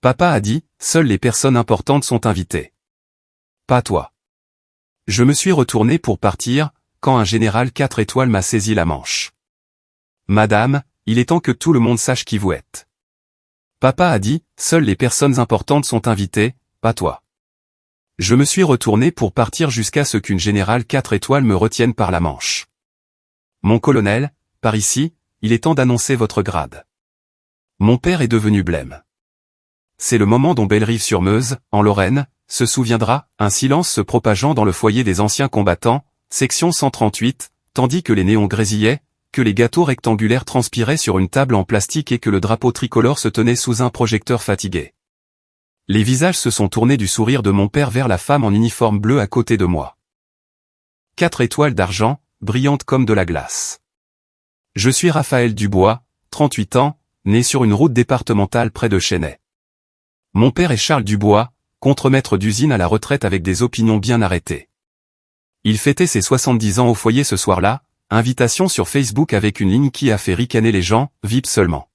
Papa a dit, seules les personnes importantes sont invitées. Pas toi. Je me suis retourné pour partir, quand un général 4 étoiles m'a saisi la manche. Madame, il est temps que tout le monde sache qui vous êtes. Papa a dit, seules les personnes importantes sont invitées, pas toi. Je me suis retourné pour partir jusqu'à ce qu'une générale 4 étoiles me retienne par la manche. Mon colonel, par ici, il est temps d'annoncer votre grade. Mon père est devenu blême. C'est le moment dont Bellerive-sur-Meuse, en Lorraine, se souviendra, un silence se propageant dans le foyer des anciens combattants, section 138, tandis que les néons grésillaient, que les gâteaux rectangulaires transpiraient sur une table en plastique et que le drapeau tricolore se tenait sous un projecteur fatigué. Les visages se sont tournés du sourire de mon père vers la femme en uniforme bleu à côté de moi. 4 étoiles d'argent, brillantes comme de la glace. Je suis Raphaël Dubois, 38 ans, né sur une route départementale près de Chennai. Mon père est Charles Dubois, contremaître d'usine à la retraite avec des opinions bien arrêtées. Il fêtait ses 70 ans au foyer ce soir-là, invitation sur Facebook avec une ligne qui a fait ricaner les gens, VIP seulement.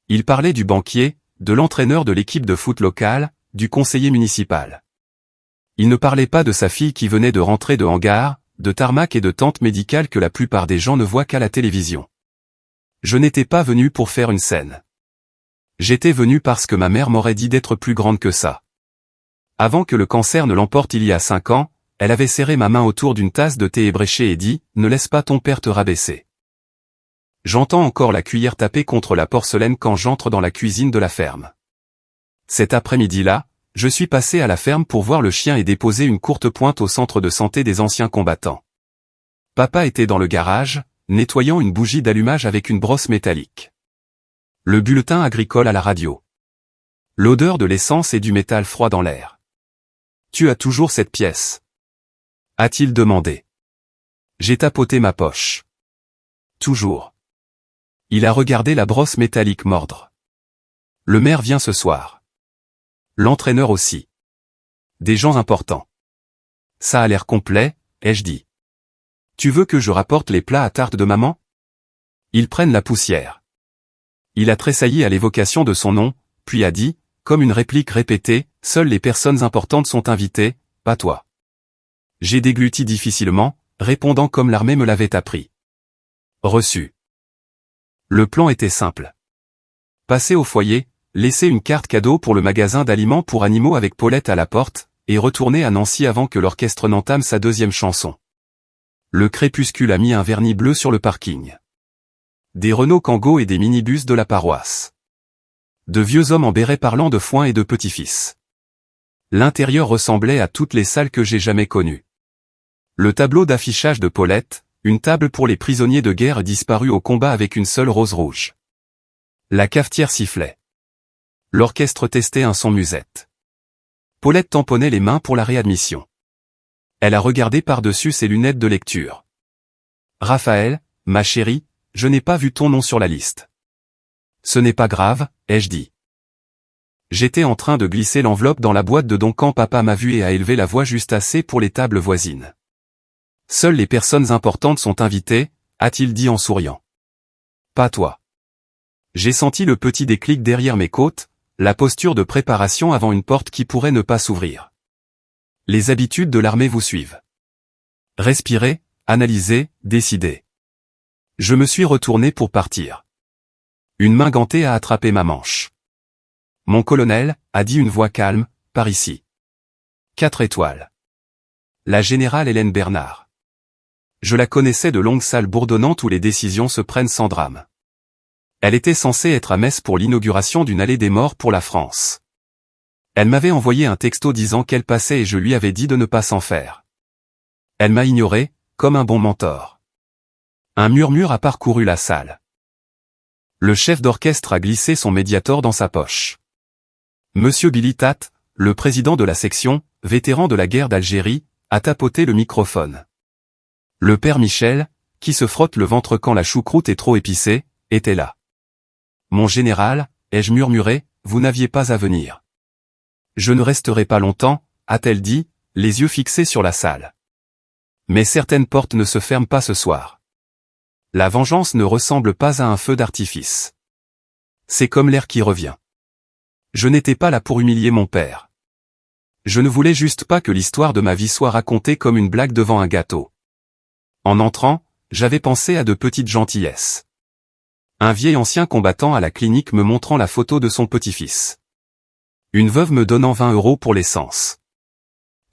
Il parlait du banquier, de l'entraîneur de l'équipe de foot locale, du conseiller municipal. Il ne parlait pas de sa fille qui venait de rentrer de hangar, de tarmac et de tente médicale que la plupart des gens ne voient qu'à la télévision. Je n'étais pas venu pour faire une scène. J'étais venu parce que ma mère m'aurait dit d'être plus grande que ça. Avant que le cancer ne l'emporte il y a 5 ans, elle avait serré ma main autour d'une tasse de thé ébréché et dit « Ne laisse pas ton père te rabaisser ». J'entends encore la cuillère taper contre la porcelaine quand j'entre dans la cuisine de la ferme. Cet après-midi-là, je suis passé à la ferme pour voir le chien et déposer une courte pointe au centre de santé des anciens combattants. Papa était dans le garage, nettoyant une bougie d'allumage avec une brosse métallique. Le bulletin agricole à la radio. L'odeur de l'essence et du métal froid dans l'air. « Tu as toujours cette pièce ?» a-t-il demandé. J'ai tapoté ma poche. « Toujours. » Il a regardé la brosse métallique mordre. « Le maire vient ce soir. L'entraîneur aussi. Des gens importants. »« Ça a l'air complet, » ai-je dit. « Tu veux que je rapporte les plats à tarte de maman ? » Ils prennent la poussière. Il a tressailli à l'évocation de son nom, puis a dit, comme une réplique répétée, « Seules les personnes importantes sont invitées, pas toi. » J'ai dégluti difficilement, répondant comme l'armée me l'avait appris. Reçu. Le plan était simple. Passer au foyer, laisser une carte cadeau pour le magasin d'aliments pour animaux avec Paulette à la porte, et retourner à Nancy avant que l'orchestre n'entame sa deuxième chanson. Le crépuscule a mis un vernis bleu sur le parking. Des Renault Kangoo et des minibus de la paroisse. De vieux hommes en béret parlant de foin et de petits-fils. L'intérieur ressemblait à toutes les salles que j'ai jamais connues. Le tableau d'affichage de Paulette, une table pour les prisonniers de guerre disparus au combat avec une seule rose rouge. La cafetière sifflait. L'orchestre testait un son musette. Paulette tamponnait les mains pour la réadmission. Elle a regardé par-dessus ses lunettes de lecture. « Raphaël, ma chérie, je n'ai pas vu ton nom sur la liste. »« Ce n'est pas grave, » ai-je dit. J'étais en train de glisser l'enveloppe dans la boîte de don quand papa m'a vu et a élevé la voix juste assez pour les tables voisines. « Seules les personnes importantes sont invitées, » a-t-il dit en souriant. « Pas toi. » J'ai senti le petit déclic derrière mes côtes, la posture de préparation avant une porte qui pourrait ne pas s'ouvrir. Les habitudes de l'armée vous suivent. Respirez, analysez, décidez. Je me suis retourné pour partir. Une main gantée a attrapé ma manche. « Mon colonel » a dit une voix calme, « par ici. » 4 étoiles. La générale Hélène Bernard. Je la connaissais de longues salles bourdonnantes où les décisions se prennent sans drame. Elle était censée être à Metz pour l'inauguration d'une allée des morts pour la France. Elle m'avait envoyé un texto disant qu'elle passait et je lui avais dit de ne pas s'en faire. Elle m'a ignoré, comme un bon mentor. Un murmure a parcouru la salle. Le chef d'orchestre a glissé son médiator dans sa poche. Monsieur Billy Tate, le président de la section, vétéran de la guerre d'Algérie, a tapoté le microphone. Le père Michel, qui se frotte le ventre quand la choucroute est trop épicée, était là. « Mon général, ai-je murmuré, vous n'aviez pas à venir. »« Je ne resterai pas longtemps, » a-t-elle dit, les yeux fixés sur la salle. « Mais certaines portes ne se ferment pas ce soir. La vengeance ne ressemble pas à un feu d'artifice. C'est comme l'air qui revient. Je n'étais pas là pour humilier mon père. Je ne voulais juste pas que l'histoire de ma vie soit racontée comme une blague devant un gâteau. En entrant, j'avais pensé à de petites gentillesses. Un vieil ancien combattant à la clinique me montrant la photo de son petit-fils. Une veuve me donnant 20 € pour l'essence.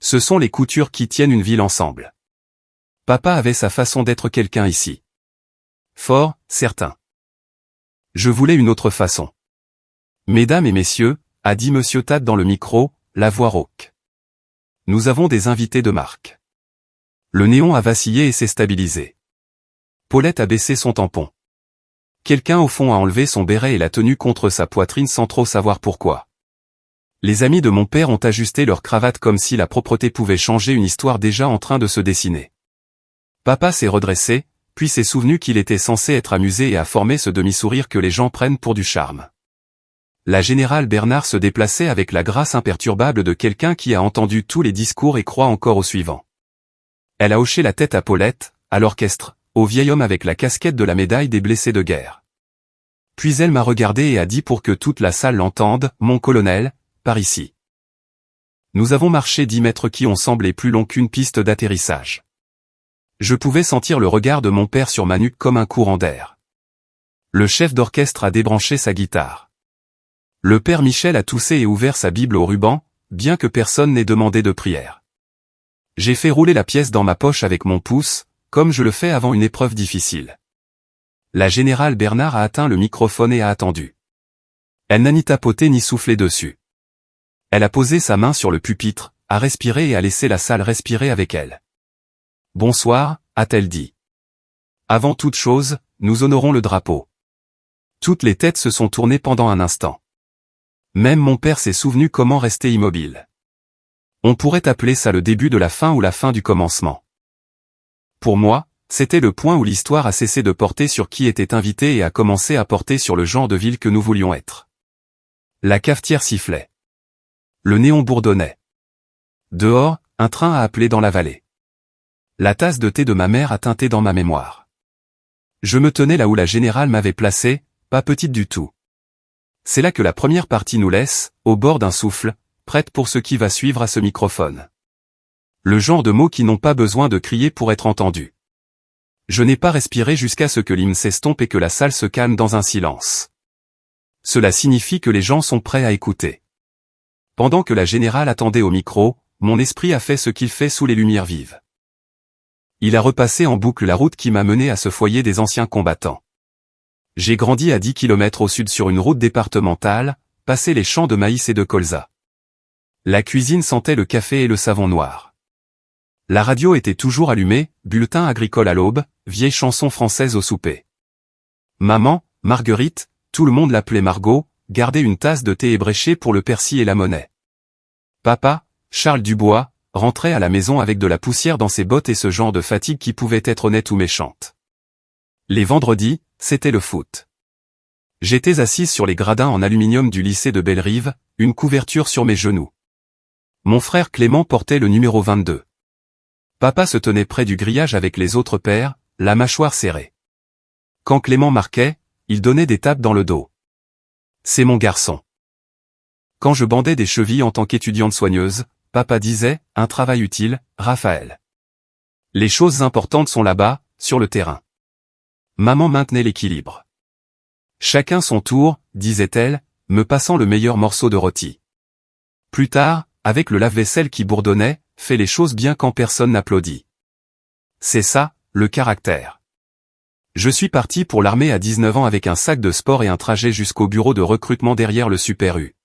Ce sont les coutures qui tiennent une ville ensemble. Papa avait sa façon d'être quelqu'un ici. Fort, certain. Je voulais une autre façon. Mesdames et messieurs, a dit Monsieur Tad dans le micro, la voix rauque. Nous avons des invités de marque. Le néon a vacillé et s'est stabilisé. Paulette a baissé son tampon. Quelqu'un au fond a enlevé son béret et l'a tenu contre sa poitrine sans trop savoir pourquoi. Les amis de mon père ont ajusté leur cravate comme si la propreté pouvait changer une histoire déjà en train de se dessiner. Papa s'est redressé, puis s'est souvenu qu'il était censé être amusé et a formé ce demi-sourire que les gens prennent pour du charme. La générale Bernard se déplaçait avec la grâce imperturbable de quelqu'un qui a entendu tous les discours et croit encore au suivant. Elle a hoché la tête à Paulette, à l'orchestre, au vieil homme avec la casquette de la médaille des blessés de guerre. Puis elle m'a regardé et a dit pour que toute la salle l'entende, « Mon colonel, par ici. » Nous avons marché 10 mètres qui ont semblé plus longs qu'une piste d'atterrissage. Je pouvais sentir le regard de mon père sur ma nuque comme un courant d'air. Le chef d'orchestre a débranché sa guitare. Le père Michel a toussé et ouvert sa Bible au ruban, bien que personne n'ait demandé de prière. J'ai fait rouler la pièce dans ma poche avec mon pouce, comme je le fais avant une épreuve difficile. La générale Bernard a atteint le microphone et a attendu. Elle n'a ni tapoté ni soufflé dessus. Elle a posé sa main sur le pupitre, a respiré et a laissé la salle respirer avec elle. « Bonsoir », a-t-elle dit. « Avant toute chose, nous honorons le drapeau. » Toutes les têtes se sont tournées pendant un instant. Même mon père s'est souvenu comment rester immobile. On pourrait appeler ça le début de la fin ou la fin du commencement. Pour moi, c'était le point où l'histoire a cessé de porter sur qui était invité et a commencé à porter sur le genre de ville que nous voulions être. La cafetière sifflait. Le néon bourdonnait. Dehors, un train a appelé dans la vallée. La tasse de thé de ma mère a teinté dans ma mémoire. Je me tenais là où la générale m'avait placé, pas petite du tout. C'est là que la première partie nous laisse, au bord d'un souffle, prête pour ce qui va suivre à ce microphone. Le genre de mots qui n'ont pas besoin de crier pour être entendus. Je n'ai pas respiré jusqu'à ce que l'hymne s'estompe et que la salle se calme dans un silence. Cela signifie que les gens sont prêts à écouter. Pendant que la générale attendait au micro, mon esprit a fait ce qu'il fait sous les lumières vives. Il a repassé en boucle la route qui m'a mené à ce foyer des anciens combattants. J'ai grandi à 10 km au sud sur une route départementale, passé les champs de maïs et de colza. La cuisine sentait le café et le savon noir. La radio était toujours allumée, bulletin agricole à l'aube, vieille chanson française au souper. Maman, Marguerite, tout le monde l'appelait Margot, gardait une tasse de thé ébréché pour le persil et la monnaie. Papa, Charles Dubois, rentrait à la maison avec de la poussière dans ses bottes et ce genre de fatigue qui pouvait être honnête ou méchante. Les vendredis, c'était le foot. J'étais assise sur les gradins en aluminium du lycée de Bellerive, une couverture sur mes genoux. Mon frère Clément portait le numéro 22. Papa se tenait près du grillage avec les autres pères, la mâchoire serrée. Quand Clément marquait, il donnait des tapes dans le dos. C'est mon garçon. Quand je bandais des chevilles en tant qu'étudiante soigneuse, papa disait, un travail utile, Raphaël. Les choses importantes sont là-bas, sur le terrain. Maman maintenait l'équilibre. Chacun son tour, disait-elle, me passant le meilleur morceau de rôti. Plus tard, avec le lave-vaisselle qui bourdonnait, fais les choses bien quand personne n'applaudit. C'est ça, le caractère. Je suis parti pour l'armée à 19 ans avec un sac de sport et un trajet jusqu'au bureau de recrutement derrière le Super U.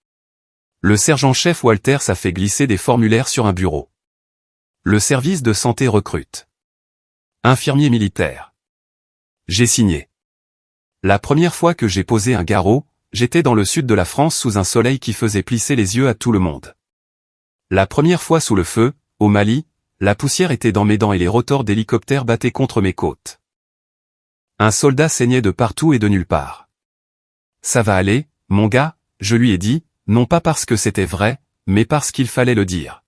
Le sergent-chef Walters a fait glisser des formulaires sur un bureau. Le service de santé recrute. Infirmier militaire. J'ai signé. La première fois que j'ai posé un garrot, j'étais dans le sud de la France sous un soleil qui faisait plisser les yeux à tout le monde. La première fois sous le feu, au Mali, la poussière était dans mes dents et les rotors d'hélicoptères battaient contre mes côtes. Un soldat saignait de partout et de nulle part. Ça va aller, mon gars, je lui ai dit, non pas parce que c'était vrai, mais parce qu'il fallait le dire.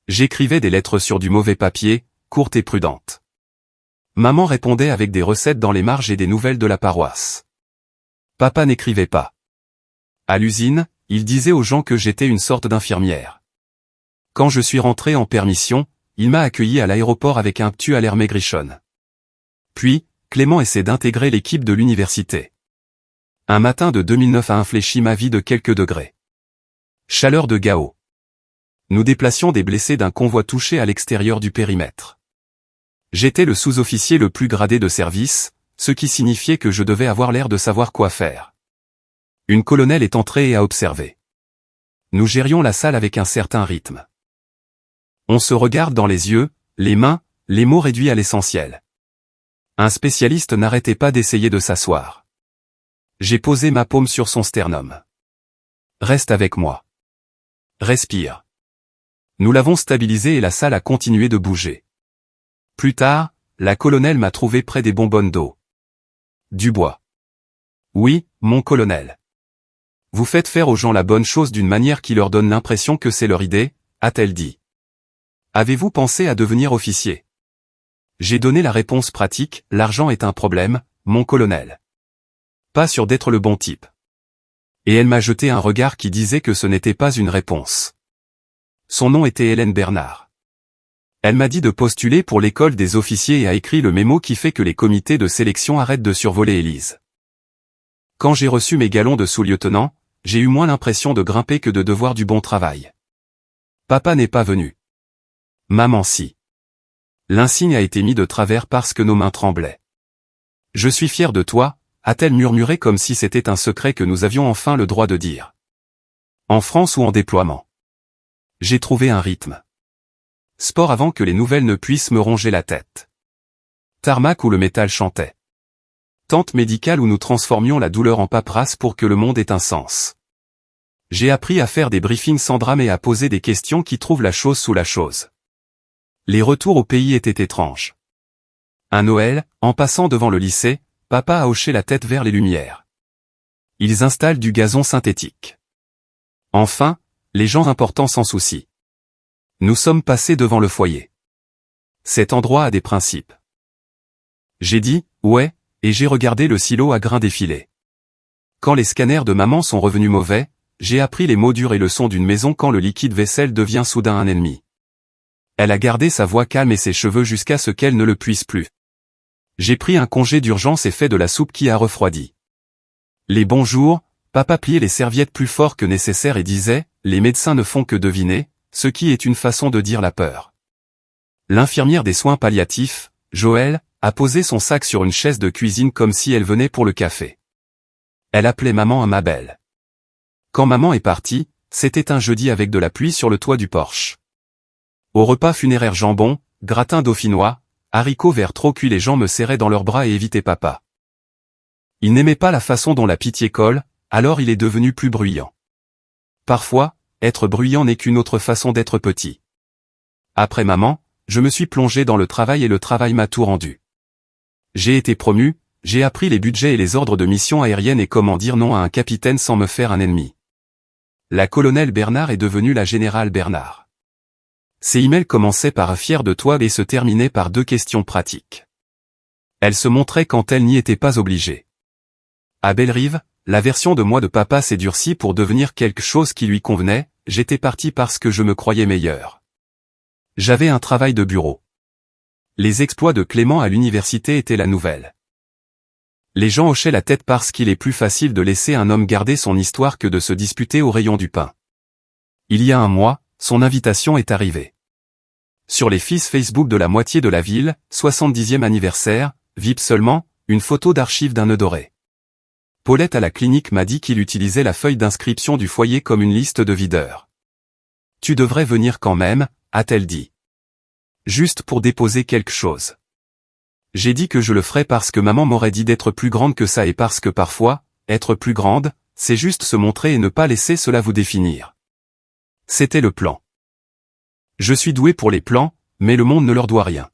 J'écrivais des lettres sur du mauvais papier, courtes et prudentes. Maman répondait avec des recettes dans les marges et des nouvelles de la paroisse. Papa n'écrivait pas. À l'usine, il disait aux gens que j'étais une sorte d'infirmière. Quand je suis rentré en permission, il m'a accueilli à l'aéroport avec un ptu à l'air maigrichonne. Puis, Clément essaie d'intégrer l'équipe de l'université. Un matin de 2009 a infléchi ma vie de quelques degrés. Chaleur de Gao. Nous déplacions des blessés d'un convoi touché à l'extérieur du périmètre. J'étais le sous-officier le plus gradé de service, ce qui signifiait que je devais avoir l'air de savoir quoi faire. Une colonelle est entrée et a observé. Nous gérions la salle avec un certain rythme. On se regarde dans les yeux, les mains, les mots réduits à l'essentiel. Un spécialiste n'arrêtait pas d'essayer de s'asseoir. J'ai posé ma paume sur son sternum. Reste avec moi. Respire. Nous l'avons stabilisé et la salle a continué de bouger. Plus tard, la colonelle m'a trouvé près des bonbonnes d'eau. Dubois. Oui, mon colonel. Vous faites faire aux gens la bonne chose d'une manière qui leur donne l'impression que c'est leur idée, a-t-elle dit. Avez-vous pensé à devenir officier? J'ai donné la réponse pratique, l'argent est un problème, mon colonel. Pas sûr d'être le bon type. Et elle m'a jeté un regard qui disait que ce n'était pas une réponse. Son nom était Hélène Bernard. Elle m'a dit de postuler pour l'école des officiers et a écrit le mémo qui fait que les comités de sélection arrêtent de survoler Élise. Quand j'ai reçu mes galons de sous-lieutenant, j'ai eu moins l'impression de grimper que de devoir du bon travail. Papa n'est pas venu. Maman si. L'insigne a été mis de travers parce que nos mains tremblaient. Je suis fier de toi, a-t-elle murmuré comme si c'était un secret que nous avions enfin le droit de dire. En France ou en déploiement. J'ai trouvé un rythme. Sport avant que les nouvelles ne puissent me ronger la tête. Tarmac où le métal chantait. Tente médicale où nous transformions la douleur en paperasse pour que le monde ait un sens. J'ai appris à faire des briefings sans drame et à poser des questions qui trouvent la chose sous la chose. Les retours au pays étaient étranges. Un Noël, en passant devant le lycée, papa a hoché la tête vers les lumières. Ils installent du gazon synthétique. Enfin, les gens importants s'en soucient. Nous sommes passés devant le foyer. Cet endroit a des principes. J'ai dit, ouais, et j'ai regardé le silo à grains défiler. Quand les scanners de maman sont revenus mauvais, j'ai appris les mots durs et leçons d'une maison quand le liquide vaisselle devient soudain un ennemi. Elle a gardé sa voix calme et ses cheveux jusqu'à ce qu'elle ne le puisse plus. J'ai pris un congé d'urgence et fait de la soupe qui a refroidi. Les bonjours, papa pliait les serviettes plus fort que nécessaire et disait, les médecins ne font que deviner, ce qui est une façon de dire la peur. L'infirmière des soins palliatifs, Joël, a posé son sac sur une chaise de cuisine comme si elle venait pour le café. Elle appelait maman à ma belle. Quand maman est partie, c'était un jeudi avec de la pluie sur le toit du Porsche. Au repas funéraire jambon, gratin dauphinois, haricots verts trop cuits, les gens me serraient dans leurs bras et évitaient papa. Il n'aimait pas la façon dont la pitié colle, alors il est devenu plus bruyant. Parfois, être bruyant n'est qu'une autre façon d'être petit. Après maman, je me suis plongé dans le travail et le travail m'a tout rendu. J'ai été promu, j'ai appris les budgets et les ordres de mission aérienne et comment dire non à un capitaine sans me faire un ennemi. La colonelle Bernard est devenue la générale Bernard. Ses emails commençaient par « fier de toi » et se terminaient par 2 questions pratiques. Elle se montrait quand elle n'y était pas obligée. À Bellerive, la version de moi de papa s'est durcie pour devenir quelque chose qui lui convenait, j'étais parti parce que je me croyais meilleur. J'avais un travail de bureau. Les exploits de Clément à l'université étaient la nouvelle. Les gens hochaient la tête parce qu'il est plus facile de laisser un homme garder son histoire que de se disputer au rayon du pain. Il y a un mois, son invitation est arrivée. Sur les fils Facebook de la moitié de la ville, 70e anniversaire, VIP seulement, une photo d'archive d'un nœud doré. Paulette à la clinique m'a dit qu'il utilisait la feuille d'inscription du foyer comme une liste de videurs. Tu devrais venir quand même, a-t-elle dit. Juste pour déposer quelque chose. J'ai dit que je le ferais parce que maman m'aurait dit d'être plus grande que ça et parce que parfois, être plus grande, c'est juste se montrer et ne pas laisser cela vous définir. C'était le plan. Je suis doué pour les plans, mais le monde ne leur doit rien.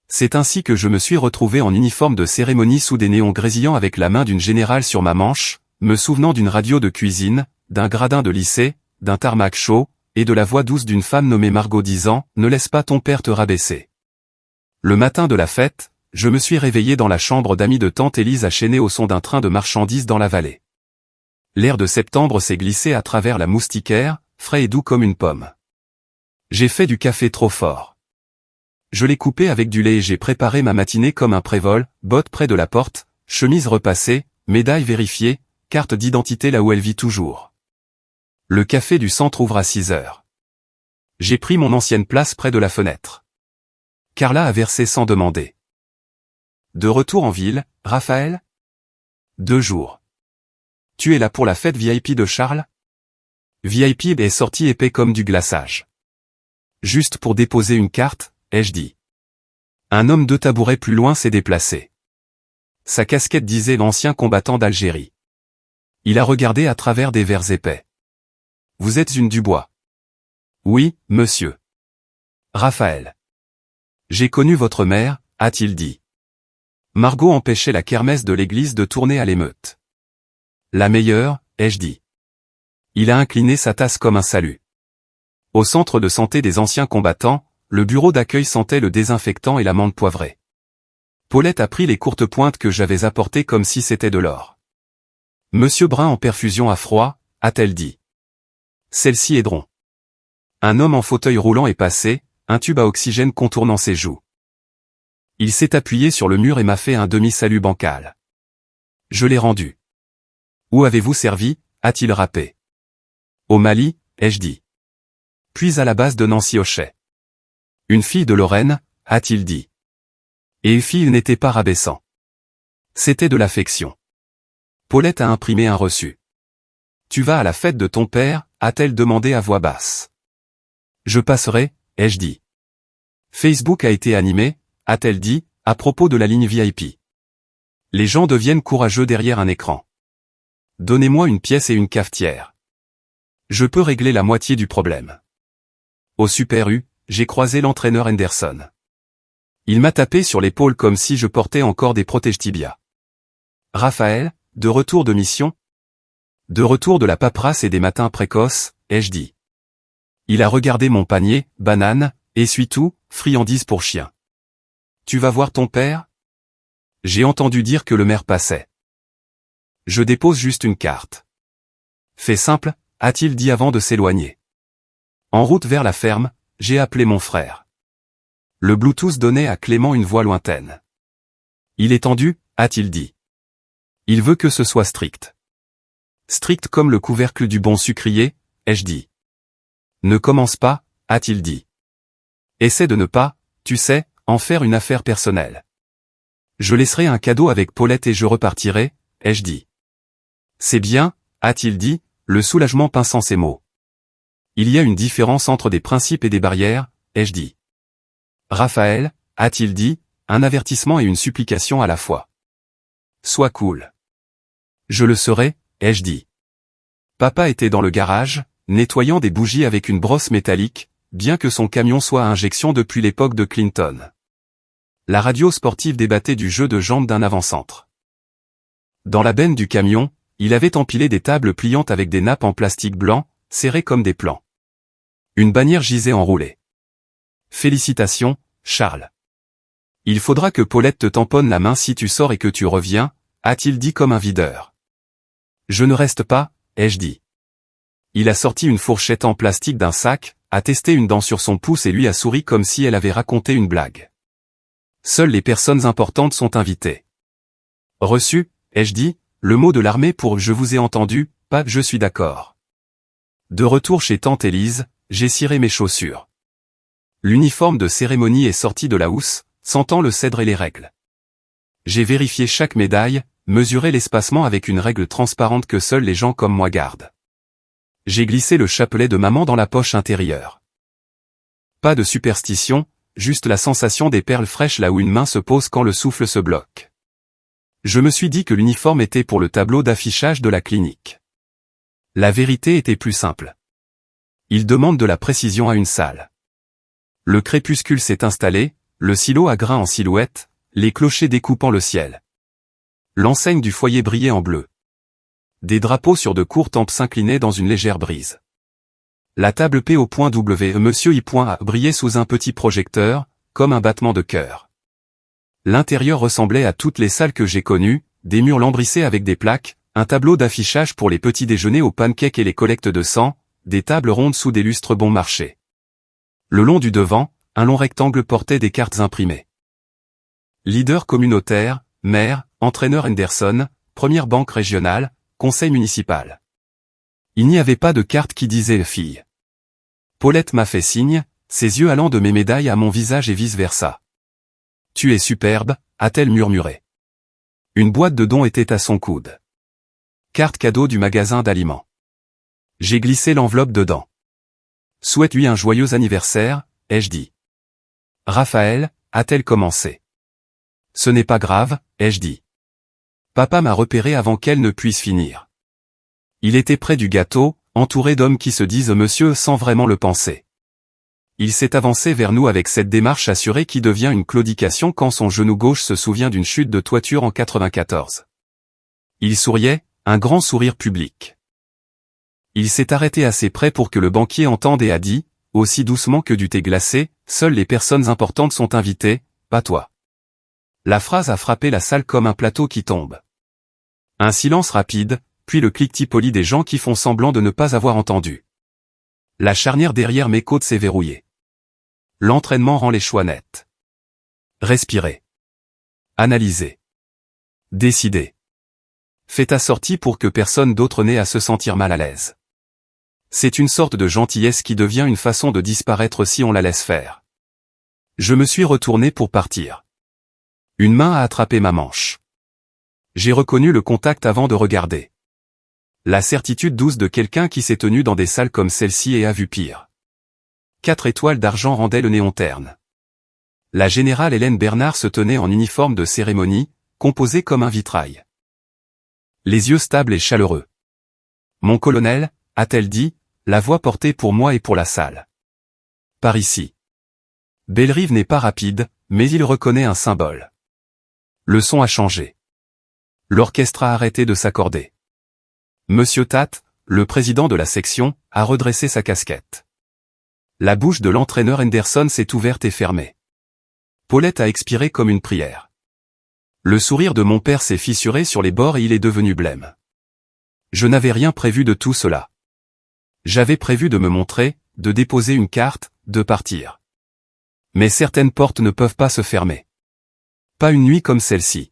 C'est ainsi que je me suis retrouvé en uniforme de cérémonie sous des néons grésillants avec la main d'une générale sur ma manche, me souvenant d'une radio de cuisine, d'un gradin de lycée, d'un tarmac chaud, et de la voix douce d'une femme nommée Margot disant « Ne laisse pas ton père te rabaisser ». Le matin de la fête, je me suis réveillé dans la chambre d'amis de tante Élise à Chénet au son d'un train de marchandises dans la vallée. L'air de septembre s'est glissé à travers la moustiquaire, frais et doux comme une pomme. J'ai fait du café trop fort. Je l'ai coupé avec du lait et j'ai préparé ma matinée comme un prévol, bottes près de la porte, chemise repassée, médaille vérifiée, carte d'identité là où elle vit toujours. Le café du centre ouvre à 6 heures. J'ai pris mon ancienne place près de la fenêtre. Carla a versé sans demander. De retour en ville, Raphaël? 2 jours. Tu es là pour la fête VIP de Charles? VIP est sorti épais comme du glaçage. Juste pour déposer une carte, ai-je dit. Un homme 2 tabourets plus loin s'est déplacé. Sa casquette disait l'ancien combattant d'Algérie. Il a regardé à travers des verres épais. Vous êtes une Dubois. Oui, monsieur. Raphaël. J'ai connu votre mère, a-t-il dit. Margot empêchait la kermesse de l'église de tourner à l'émeute. La meilleure, ai-je dit. Il a incliné sa tasse comme un salut. Au centre de santé des anciens combattants, le bureau d'accueil sentait le désinfectant et l'amande poivrée. Paulette a pris les courtes pointes que j'avais apportées comme si c'était de l'or. Monsieur Brun en perfusion à froid, a-t-elle dit. Celle-ci aideront. Un homme en fauteuil roulant est passé, un tube à oxygène contournant ses joues. Il s'est appuyé sur le mur et m'a fait un demi-salut bancal. Je l'ai rendu. Où avez-vous servi, a-t-il rappé. Au Mali, ai-je dit. Puis à la base de Nancy-Ochet. Une fille de Lorraine, a-t-il dit. Et fille n'était pas rabaissant. C'était de l'affection. Paulette a imprimé un reçu. Tu vas à la fête de ton père, a-t-elle demandé à voix basse. Je passerai, ai-je dit. Facebook a été animé, a-t-elle dit, à propos de la ligne VIP. Les gens deviennent courageux derrière un écran. Donnez-moi une pièce et une cafetière. Je peux régler la moitié du problème. Au Super U, j'ai croisé l'entraîneur Henderson. Il m'a tapé sur l'épaule comme si je portais encore des protège-tibias. Raphaël, de retour de mission? De retour de la paperasse et des matins précoces, ai-je dit. Il a regardé mon panier, banane, essuie-tout, friandises pour chien. Tu vas voir ton père? J'ai entendu dire que le maire passait. Je dépose juste une carte. Fait simple, a-t-il dit avant de s'éloigner. En route vers la ferme, j'ai appelé mon frère. Le Bluetooth donnait à Clément une voix lointaine. Il est tendu, a-t-il dit. Il veut que ce soit strict. Strict comme le couvercle du bon sucrier, ai-je dit. Ne commence pas, a-t-il dit. Essaie de ne pas, tu sais, en faire une affaire personnelle. Je laisserai un cadeau avec Paulette et je repartirai, ai-je dit. C'est bien, a-t-il dit, le soulagement pinçant ses mots. Il y a une différence entre des principes et des barrières, ai-je dit. Raphaël, a-t-il dit, un avertissement et une supplication à la fois. Sois cool. Je le serai, ai-je dit. Papa était dans le garage, nettoyant des bougies avec une brosse métallique, bien que son camion soit à injection depuis l'époque de Clinton. La radio sportive débattait du jeu de jambes d'un avant-centre. Dans la benne du camion, il avait empilé des tables pliantes avec des nappes en plastique blanc, serrées comme des plans. Une bannière gisait enroulée. Félicitations, Charles. Il faudra que Paulette te tamponne la main si tu sors et que tu reviens, a-t-il dit comme un videur. Je ne reste pas, ai-je dit. Il a sorti une fourchette en plastique d'un sac, a testé une dent sur son pouce et lui a souri comme si elle avait raconté une blague. Seules les personnes importantes sont invitées. Reçu, ai-je dit, le mot de l'armée pour « je vous ai entendu », pas « je suis d'accord ». De retour chez tante Élise, j'ai ciré mes chaussures. L'uniforme de cérémonie est sorti de la housse, sentant le cèdre et les règles. J'ai vérifié chaque médaille, mesuré l'espacement avec une règle transparente que seuls les gens comme moi gardent. J'ai glissé le chapelet de maman dans la poche intérieure. Pas de superstition, juste la sensation des perles fraîches là où une main se pose quand le souffle se bloque. Je me suis dit que l'uniforme était pour le tableau d'affichage de la clinique. La vérité était plus simple. Il demande de la précision à une salle. Le crépuscule s'est installé, le silo à grains en silhouette, les clochers découpant le ciel. L'enseigne du foyer brillait en bleu. Des drapeaux sur de courtes tempes s'inclinaient dans une légère brise. La table P.W. Monsieur I.A. brillait sous un petit projecteur, comme un battement de cœur. L'intérieur ressemblait à toutes les salles que j'ai connues, des murs lambrissés avec des plaques, un tableau d'affichage pour les petits déjeuners aux pancakes et les collectes de sang, des tables rondes sous des lustres bon marché. Le long du devant, un long rectangle portait des cartes imprimées. Leader communautaire, maire, entraîneur Henderson, première banque régionale, conseil municipal. Il n'y avait pas de carte qui disait « fille ». Paulette m'a fait signe, ses yeux allant de mes médailles à mon visage et vice-versa. « Tu es superbe », a-t-elle murmuré. Une boîte de dons était à son coude. Carte cadeau du magasin d'aliments. J'ai glissé l'enveloppe dedans. « Souhaite-lui un joyeux anniversaire », ai-je dit. « Raphaël », a-t-elle commencé. « Ce n'est pas grave », ai-je dit. Papa m'a repéré avant qu'elle ne puisse finir. Il était près du gâteau, entouré d'hommes qui se disent monsieur sans vraiment le penser. Il s'est avancé vers nous avec cette démarche assurée qui devient une claudication quand son genou gauche se souvient d'une chute de toiture en 94. Il souriait, un grand sourire public. Il s'est arrêté assez près pour que le banquier entende et a dit, aussi doucement que du thé glacé, seules les personnes importantes sont invitées, pas toi. La phrase a frappé la salle comme un plateau qui tombe. Un silence rapide, puis le cliquetis poli des gens qui font semblant de ne pas avoir entendu. La charnière derrière mes côtes s'est verrouillée. L'entraînement rend les choix nets. Respirez. Analysez. Décidez. Fais ta sortie pour que personne d'autre n'ait à se sentir mal à l'aise. C'est une sorte de gentillesse qui devient une façon de disparaître si on la laisse faire. Je me suis retourné pour partir. Une main a attrapé ma manche. J'ai reconnu le contact avant de regarder. La certitude douce de quelqu'un qui s'est tenu dans des salles comme celle-ci et a vu pire. 4 étoiles d'argent rendaient le néon terne. La générale Hélène Bernard se tenait en uniforme de cérémonie, composé comme un vitrail. Les yeux stables et chaleureux. « Mon colonel », a-t-elle dit, la voix portée pour moi et pour la salle. « Par ici. » Bellerive n'est pas rapide, mais il reconnaît un symbole. Le son a changé. L'orchestre a arrêté de s'accorder. Monsieur Tate, le président de la section, a redressé sa casquette. La bouche de l'entraîneur Henderson s'est ouverte et fermée. Paulette a expiré comme une prière. Le sourire de mon père s'est fissuré sur les bords et il est devenu blême. Je n'avais rien prévu de tout cela. J'avais prévu de me montrer, de déposer une carte, de partir. Mais certaines portes ne peuvent pas se fermer. Pas une nuit comme celle-ci.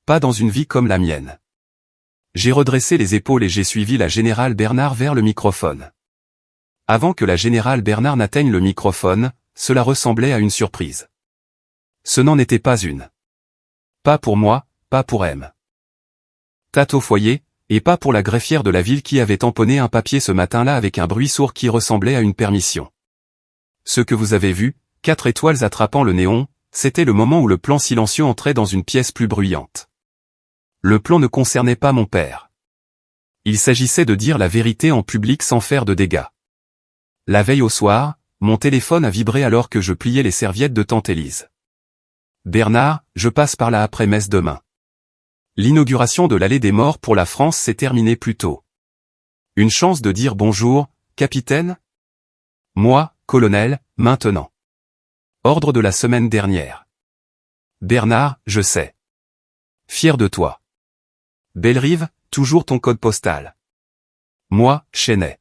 Pas dans une vie comme la mienne. J'ai redressé les épaules et j'ai suivi la générale Bernard vers le microphone. Avant que la générale Bernard n'atteigne le microphone, cela ressemblait à une surprise. Ce n'en était pas une. Pas pour moi, pas pour M. Tate au foyer, et pas pour la greffière de la ville qui avait tamponné un papier ce matin-là avec un bruit sourd qui ressemblait à une permission. Ce que vous avez vu, 4 étoiles attrapant le néon, c'était le moment où le plan silencieux entrait dans une pièce plus bruyante. Le plan ne concernait pas mon père. Il s'agissait de dire la vérité en public sans faire de dégâts. La veille au soir, mon téléphone a vibré alors que je pliais les serviettes de tante Élise. Bernard, je passe par là après messe demain. L'inauguration de l'allée des morts pour la France s'est terminée plus tôt. Une chance de dire bonjour, capitaine? Moi, colonel, maintenant. Ordre de la semaine dernière. Bernard, je sais. Fier de toi. Bellerive, toujours ton code postal. Moi, Chennai.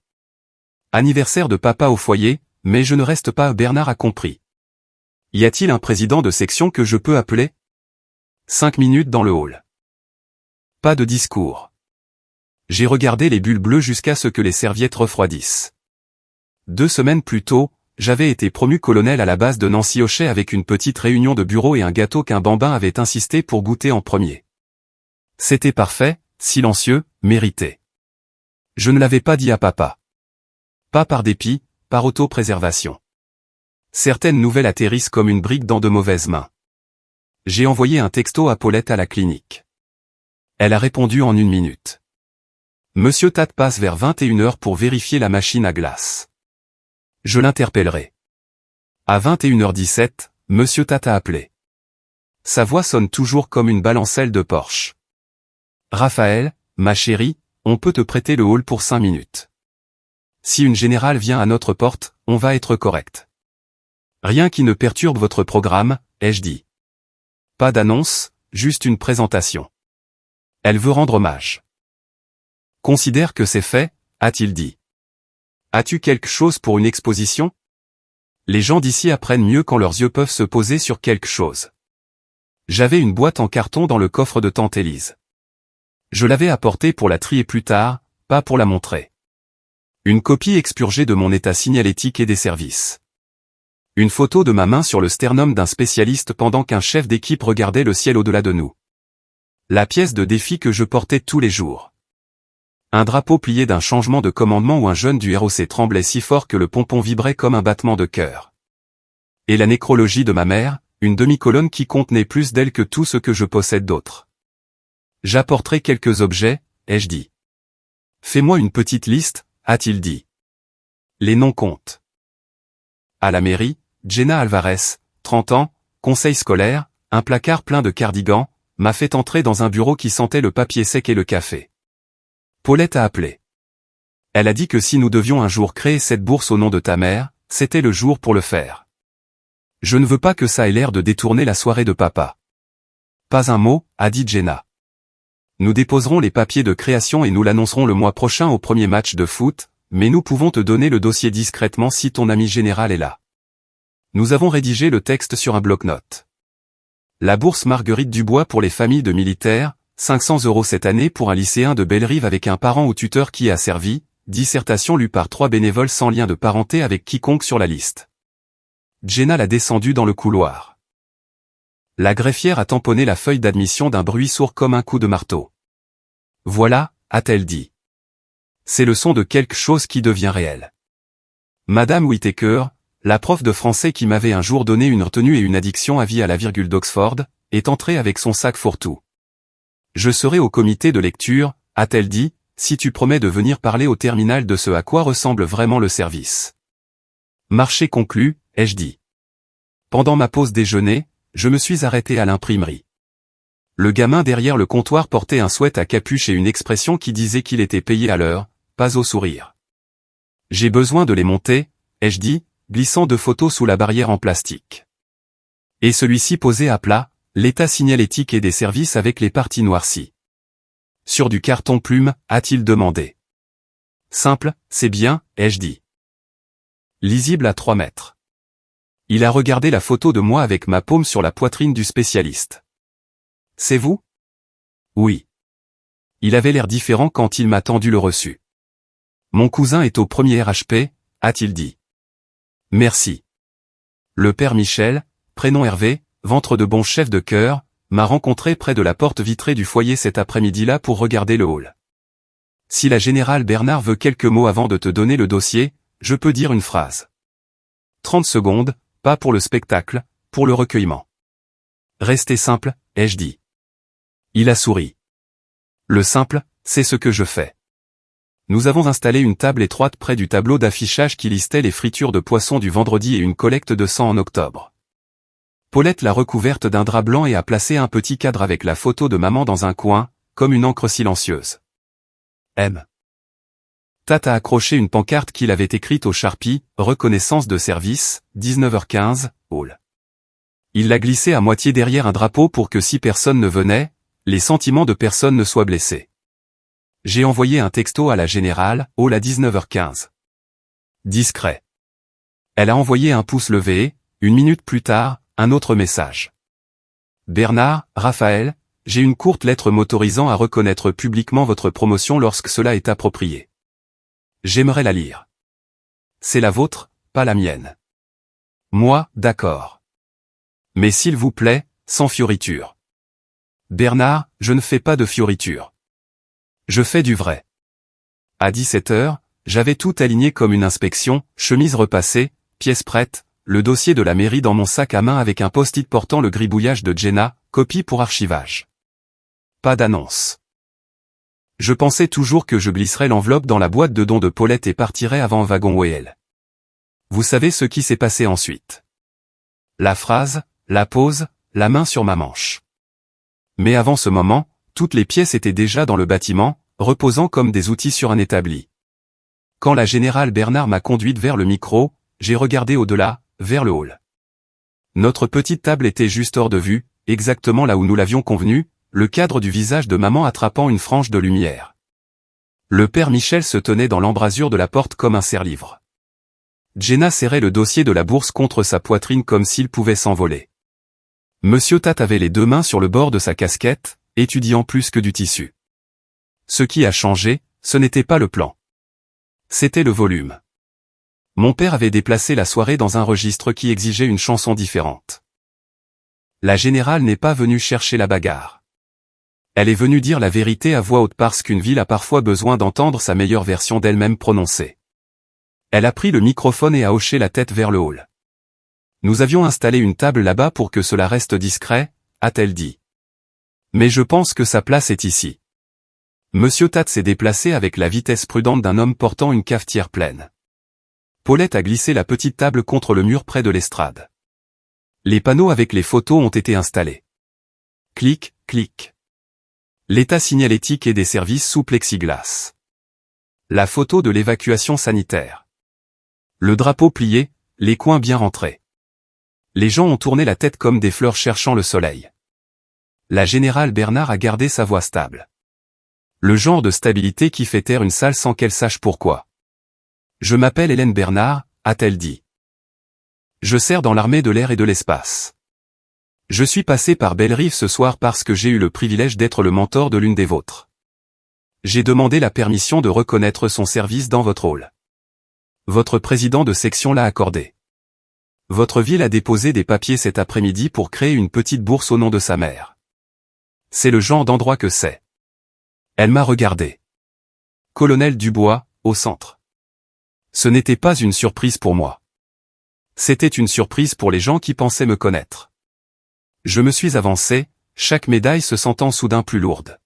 Anniversaire de papa au foyer, mais je ne reste pas. Bernard a compris. Y a-t-il un président de section que je peux appeler? 5 minutes dans le hall. Pas de discours. J'ai regardé les bulles bleues jusqu'à ce que les serviettes refroidissent. 2 semaines plus tôt, j'avais été promu colonel à la base de Nancy-Hochet avec une petite réunion de bureau et un gâteau qu'un bambin avait insisté pour goûter en premier. C'était parfait, silencieux, mérité. Je ne l'avais pas dit à papa. Pas par dépit, par autopréservation. Certaines nouvelles atterrissent comme une brique dans de mauvaises mains. J'ai envoyé un texto à Paulette à la clinique. Elle a répondu en 1 minute. Monsieur Tate passe vers 21h pour vérifier la machine à glace. Je l'interpellerai. À 21h17, Monsieur Tate a appelé. Sa voix sonne toujours comme une balancelle de Porsche. Raphaël, ma chérie, on peut te prêter le hall pour 5 minutes. Si une générale vient à notre porte, on va être correct. Rien qui ne perturbe votre programme, ai-je dit. Pas d'annonce, juste une présentation. Elle veut rendre hommage. Considère que c'est fait, a-t-il dit. As-tu quelque chose pour une exposition? Les gens d'ici apprennent mieux quand leurs yeux peuvent se poser sur quelque chose. J'avais une boîte en carton dans le coffre de tante Élise. Je l'avais apportée pour la trier plus tard, pas pour la montrer. Une copie expurgée de mon état signalétique et des services. Une photo de ma main sur le sternum d'un spécialiste pendant qu'un chef d'équipe regardait le ciel au-delà de nous. La pièce de défi que je portais tous les jours. Un drapeau plié d'un changement de commandement où un jeune du ROC tremblait si fort que le pompon vibrait comme un battement de cœur. Et la nécrologie de ma mère, une demi-colonne qui contenait plus d'elle que tout ce que je possède d'autre. J'apporterai quelques objets, ai-je dit. Fais-moi une petite liste, a-t-il dit. Les noms comptent. À la mairie, Jenna Alvarez, 30 ans, conseil scolaire, un placard plein de cardigans, m'a fait entrer dans un bureau qui sentait le papier sec et le café. Paulette a appelé. Elle a dit que si nous devions un jour créer cette bourse au nom de ta mère, c'était le jour pour le faire. Je ne veux pas que ça ait l'air de détourner la soirée de papa. Pas un mot, a dit Jenna. Nous déposerons les papiers de création et nous l'annoncerons le mois prochain au premier match de foot, mais nous pouvons te donner le dossier discrètement si ton ami général est là. Nous avons rédigé le texte sur un bloc-notes. La bourse Marguerite Dubois pour les familles de militaires, 500 € cette année pour un lycéen de Bellerive avec un parent ou tuteur qui a servi, dissertation lue par 3 bénévoles sans lien de parenté avec quiconque sur la liste. Jenna l'a descendu dans le couloir. La greffière a tamponné la feuille d'admission d'un bruit sourd comme un coup de marteau. Voilà, a-t-elle dit. C'est le son de quelque chose qui devient réel. Madame Whittaker, la prof de français qui m'avait un jour donné une retenue et une addiction à vie à la virgule d'Oxford, est entrée avec son sac fourre-tout. Je serai au comité de lecture, a-t-elle dit, si tu promets de venir parler au terminal de ce à quoi ressemble vraiment le service. Marché conclu, ai-je dit. Pendant ma pause déjeuner, je me suis arrêté à l'imprimerie. Le gamin derrière le comptoir portait un sweat à capuche et une expression qui disait qu'il était payé à l'heure, pas au sourire. J'ai besoin de les monter, ai-je dit, glissant 2 photos sous la barrière en plastique. Et celui-ci posé à plat, l'état signalétique et des services avec les parties noircies. Sur du carton plume, a-t-il demandé. Simple, c'est bien, ai-je dit. Lisible à 3 mètres. Il a regardé la photo de moi avec ma paume sur la poitrine du spécialiste. C'est vous? Oui. Il avait l'air différent quand il m'a tendu le reçu. Mon cousin est au premier RHP, a-t-il dit. Merci. Le père Michel, prénom Hervé, ventre de bon chef de chœur, m'a rencontré près de la porte vitrée du foyer cet après-midi-là pour regarder le hall. Si la générale Bernard veut quelques mots avant de te donner le dossier, je peux dire une phrase. 30 secondes, pas pour le spectacle, pour le recueillement. Restez simple, ai-je dit. Il a souri. Le simple, c'est ce que je fais. Nous avons installé une table étroite près du tableau d'affichage qui listait les fritures de poisson du vendredi et une collecte de sang en octobre. Paulette l'a recouverte d'un drap blanc et a placé un petit cadre avec la photo de maman dans un coin, comme une encre silencieuse. M. Tat a accroché une pancarte qu'il avait écrite au Sharpie, reconnaissance de service, 19h15, hall. Il l'a glissée à moitié derrière un drapeau pour que si personne ne venait, les sentiments de personne ne soient blessés. J'ai envoyé un texto à la générale, hall à 19h15. Discret. Elle a envoyé un pouce levé, 1 minute plus tard, un autre message. Bernard, Raphaël, j'ai une courte lettre m'autorisant à reconnaître publiquement votre promotion lorsque cela est approprié. J'aimerais la lire. C'est la vôtre, pas la mienne. Moi, d'accord. Mais s'il vous plaît, sans fioriture. Bernard, je ne fais pas de fioriture. Je fais du vrai. À 17h, j'avais tout aligné comme une inspection, chemise repassée, pièces prêtes, le dossier de la mairie dans mon sac à main avec un post-it portant le gribouillage de Jenna, copie pour archivage. Pas d'annonce. Je pensais toujours que je glisserais l'enveloppe dans la boîte de dons de Paulette et partirais avant wagon OEL. Vous savez ce qui s'est passé ensuite. La phrase, la pause, la main sur ma manche. Mais avant ce moment, toutes les pièces étaient déjà dans le bâtiment, reposant comme des outils sur un établi. Quand la générale Bernard m'a conduite vers le micro, j'ai regardé au-delà, vers le hall. Notre petite table était juste hors de vue, exactement là où nous l'avions convenu, le cadre du visage de maman attrapant une frange de lumière. Le père Michel se tenait dans l'embrasure de la porte comme un serre-livre. Jenna serrait le dossier de la bourse contre sa poitrine comme s'il pouvait s'envoler. Monsieur Tate avait les deux mains sur le bord de sa casquette, étudiant plus que du tissu. Ce qui a changé, ce n'était pas le plan. C'était le volume. Mon père avait déplacé la soirée dans un registre qui exigeait une chanson différente. La générale n'est pas venue chercher la bagarre. Elle est venue dire la vérité à voix haute parce qu'une ville a parfois besoin d'entendre sa meilleure version d'elle-même prononcée. Elle a pris le microphone et a hoché la tête vers le hall. Nous avions installé une table là-bas pour que cela reste discret, a-t-elle dit. Mais je pense que sa place est ici. Monsieur Tate s'est déplacé avec la vitesse prudente d'un homme portant une cafetière pleine. Paulette a glissé la petite table contre le mur près de l'estrade. Les panneaux avec les photos ont été installés. Clic, clic. L'état signalétique et des services sous plexiglas. La photo de l'évacuation sanitaire. Le drapeau plié, les coins bien rentrés. Les gens ont tourné la tête comme des fleurs cherchant le soleil. La générale Bernard a gardé sa voix stable. Le genre de stabilité qui fait taire une salle sans qu'elle sache pourquoi. Je m'appelle Hélène Bernard, a-t-elle dit. Je sers dans l'armée de l'air et de l'espace. Je suis passé par Bellerive ce soir parce que j'ai eu le privilège d'être le mentor de l'une des vôtres. J'ai demandé la permission de reconnaître son service dans votre hall. Votre président de section l'a accordé. Votre ville a déposé des papiers cet après-midi pour créer une petite bourse au nom de sa mère. C'est le genre d'endroit que c'est. Elle m'a regardé. Colonel Dubois, au centre. Ce n'était pas une surprise pour moi. C'était une surprise pour les gens qui pensaient me connaître. Je me suis avancé, chaque médaille se sentant soudain plus lourde.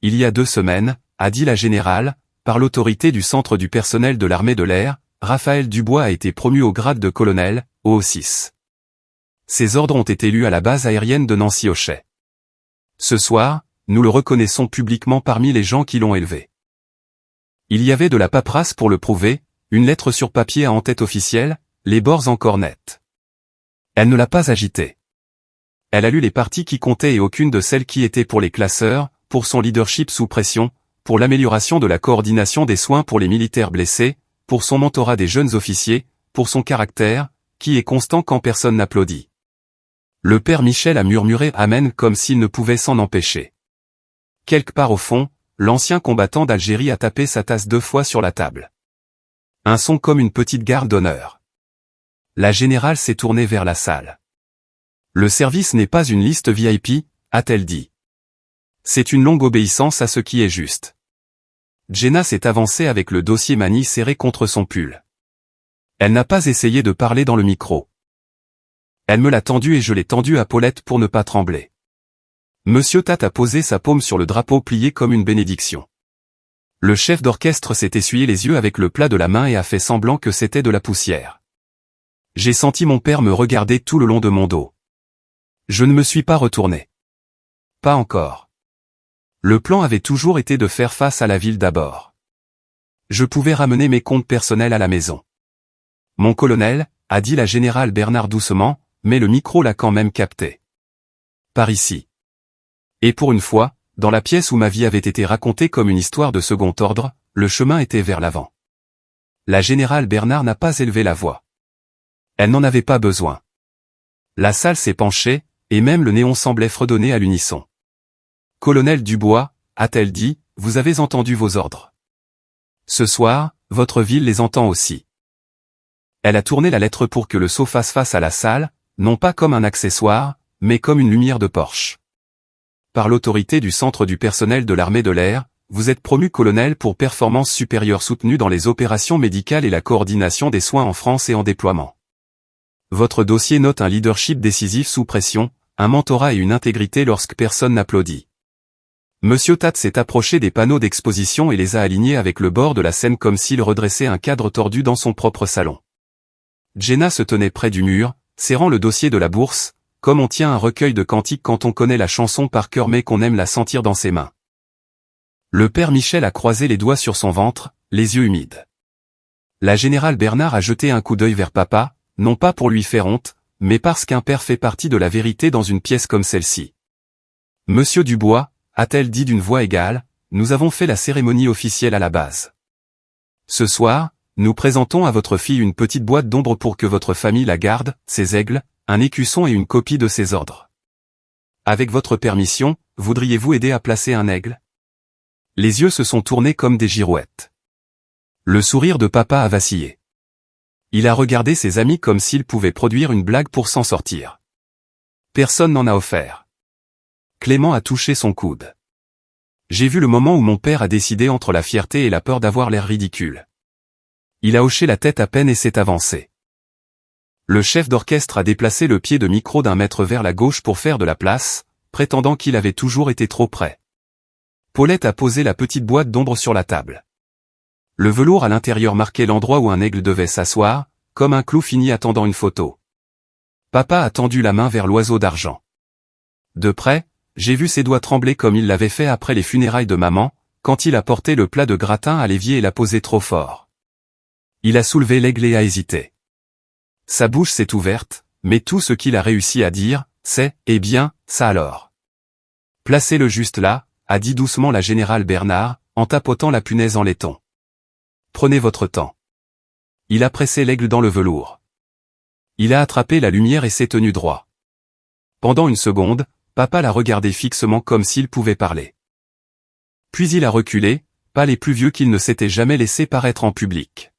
Il y a 2 semaines, a dit la générale, par l'autorité du centre du personnel de l'armée de l'air, Raphaël Dubois a été promu au grade de colonel, au 6. Ses ordres ont été lus à la base aérienne de Nancy-Ochet. Ce soir, nous le reconnaissons publiquement parmi les gens qui l'ont élevé. Il y avait de la paperasse pour le prouver, une lettre sur papier à en-tête officielle, les bords encore nets. Elle ne l'a pas agité. Elle a lu les parties qui comptaient et aucune de celles qui étaient pour les classeurs, pour son leadership sous pression, pour l'amélioration de la coordination des soins pour les militaires blessés, pour son mentorat des jeunes officiers, pour son caractère, qui est constant quand personne n'applaudit. Le père Michel a murmuré « Amen » comme s'il ne pouvait s'en empêcher. Quelque part au fond, l'ancien combattant d'Algérie a tapé sa tasse 2 fois sur la table. Un son comme une petite garde d'honneur. La générale s'est tournée vers la salle. Le service n'est pas une liste VIP, a-t-elle dit. C'est une longue obéissance à ce qui est juste. Jenna s'est avancée avec le dossier manille serré contre son pull. Elle n'a pas essayé de parler dans le micro. Elle me l'a tendu et je l'ai tendu à Paulette pour ne pas trembler. Monsieur Tate a posé sa paume sur le drapeau plié comme une bénédiction. Le chef d'orchestre s'est essuyé les yeux avec le plat de la main et a fait semblant que c'était de la poussière. J'ai senti mon père me regarder tout le long de mon dos. Je ne me suis pas retourné. Pas encore. Le plan avait toujours été de faire face à la ville d'abord. Je pouvais ramener mes comptes personnels à la maison. Mon colonel, a dit la générale Bernard doucement, mais le micro l'a quand même capté. Par ici. Et pour une fois, dans la pièce où ma vie avait été racontée comme une histoire de second ordre, le chemin était vers l'avant. La générale Bernard n'a pas élevé la voix. Elle n'en avait pas besoin. La salle s'est penchée, et même le néon semblait fredonner à l'unisson. Colonel Dubois, a-t-elle dit, vous avez entendu vos ordres. Ce soir, votre ville les entend aussi. Elle a tourné la lettre pour que le seau fasse face à la salle, non pas comme un accessoire, mais comme une lumière de Porsche. Par l'autorité du centre du personnel de l'armée de l'air, vous êtes promu colonel pour performance supérieure soutenue dans les opérations médicales et la coordination des soins en France et en déploiement. Votre dossier note un leadership décisif sous pression, un mentorat et une intégrité lorsque personne n'applaudit. Monsieur Tate s'est approché des panneaux d'exposition et les a alignés avec le bord de la scène comme s'il redressait un cadre tordu dans son propre salon. Jenna se tenait près du mur, serrant le dossier de la bourse, comme on tient un recueil de cantiques quand on connaît la chanson par cœur mais qu'on aime la sentir dans ses mains. Le père Michel a croisé les doigts sur son ventre, les yeux humides. La générale Bernard a jeté un coup d'œil vers papa, non pas pour lui faire honte, mais parce qu'un père fait partie de la vérité dans une pièce comme celle-ci. Monsieur Dubois, a-t-elle dit d'une voix égale, nous avons fait la cérémonie officielle à la base. Ce soir, nous présentons à votre fille une petite boîte d'ombre pour que votre famille la garde, ses aigles, un écusson et une copie de ses ordres. Avec votre permission, voudriez-vous aider à placer un aigle? Les yeux se sont tournés comme des girouettes. Le sourire de papa a vacillé. Il a regardé ses amis comme s'ils pouvaient produire une blague pour s'en sortir. Personne n'en a offert. Clément a touché son coude. J'ai vu le moment où mon père a décidé entre la fierté et la peur d'avoir l'air ridicule. Il a hoché la tête à peine et s'est avancé. Le chef d'orchestre a déplacé le pied de micro d'un mètre vers la gauche pour faire de la place, prétendant qu'il avait toujours été trop près. Paulette a posé la petite boîte d'ombre sur la table. Le velours à l'intérieur marquait l'endroit où un aigle devait s'asseoir, comme un clou fini attendant une photo. Papa a tendu la main vers l'oiseau d'argent. De près, j'ai vu ses doigts trembler comme il l'avait fait après les funérailles de maman, quand il a porté le plat de gratin à l'évier et l'a posé trop fort. Il a soulevé l'aigle et a hésité. Sa bouche s'est ouverte, mais tout ce qu'il a réussi à dire, c'est « Eh bien, ça alors ». Placez-le juste là, a dit doucement la générale Bernard, en tapotant la punaise en laiton. Prenez votre temps. Il a pressé l'aigle dans le velours. Il a attrapé la lumière et s'est tenu droit. Pendant une seconde, papa l'a regardé fixement comme s'il pouvait parler. Puis il a reculé, pâle et plus vieux qu'il ne s'était jamais laissé paraître en public.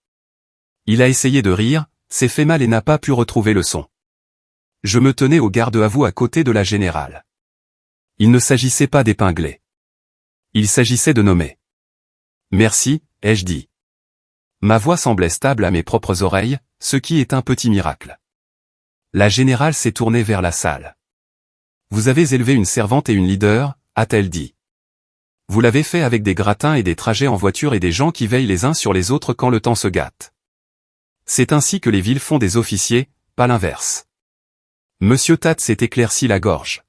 Il a essayé de rire, s'est fait mal et n'a pas pu retrouver le son. Je me tenais au garde-à-vous à côté de la générale. Il ne s'agissait pas d'épingler. Il s'agissait de nommer. Merci, ai-je dit. Ma voix semblait stable à mes propres oreilles, ce qui est un petit miracle. La générale s'est tournée vers la salle. Vous avez élevé une servante et une leader, a-t-elle dit. Vous l'avez fait avec des gratins et des trajets en voiture et des gens qui veillent les uns sur les autres quand le temps se gâte. C'est ainsi que les villes font des officiers, pas l'inverse. Monsieur Tat s'est éclairci la gorge.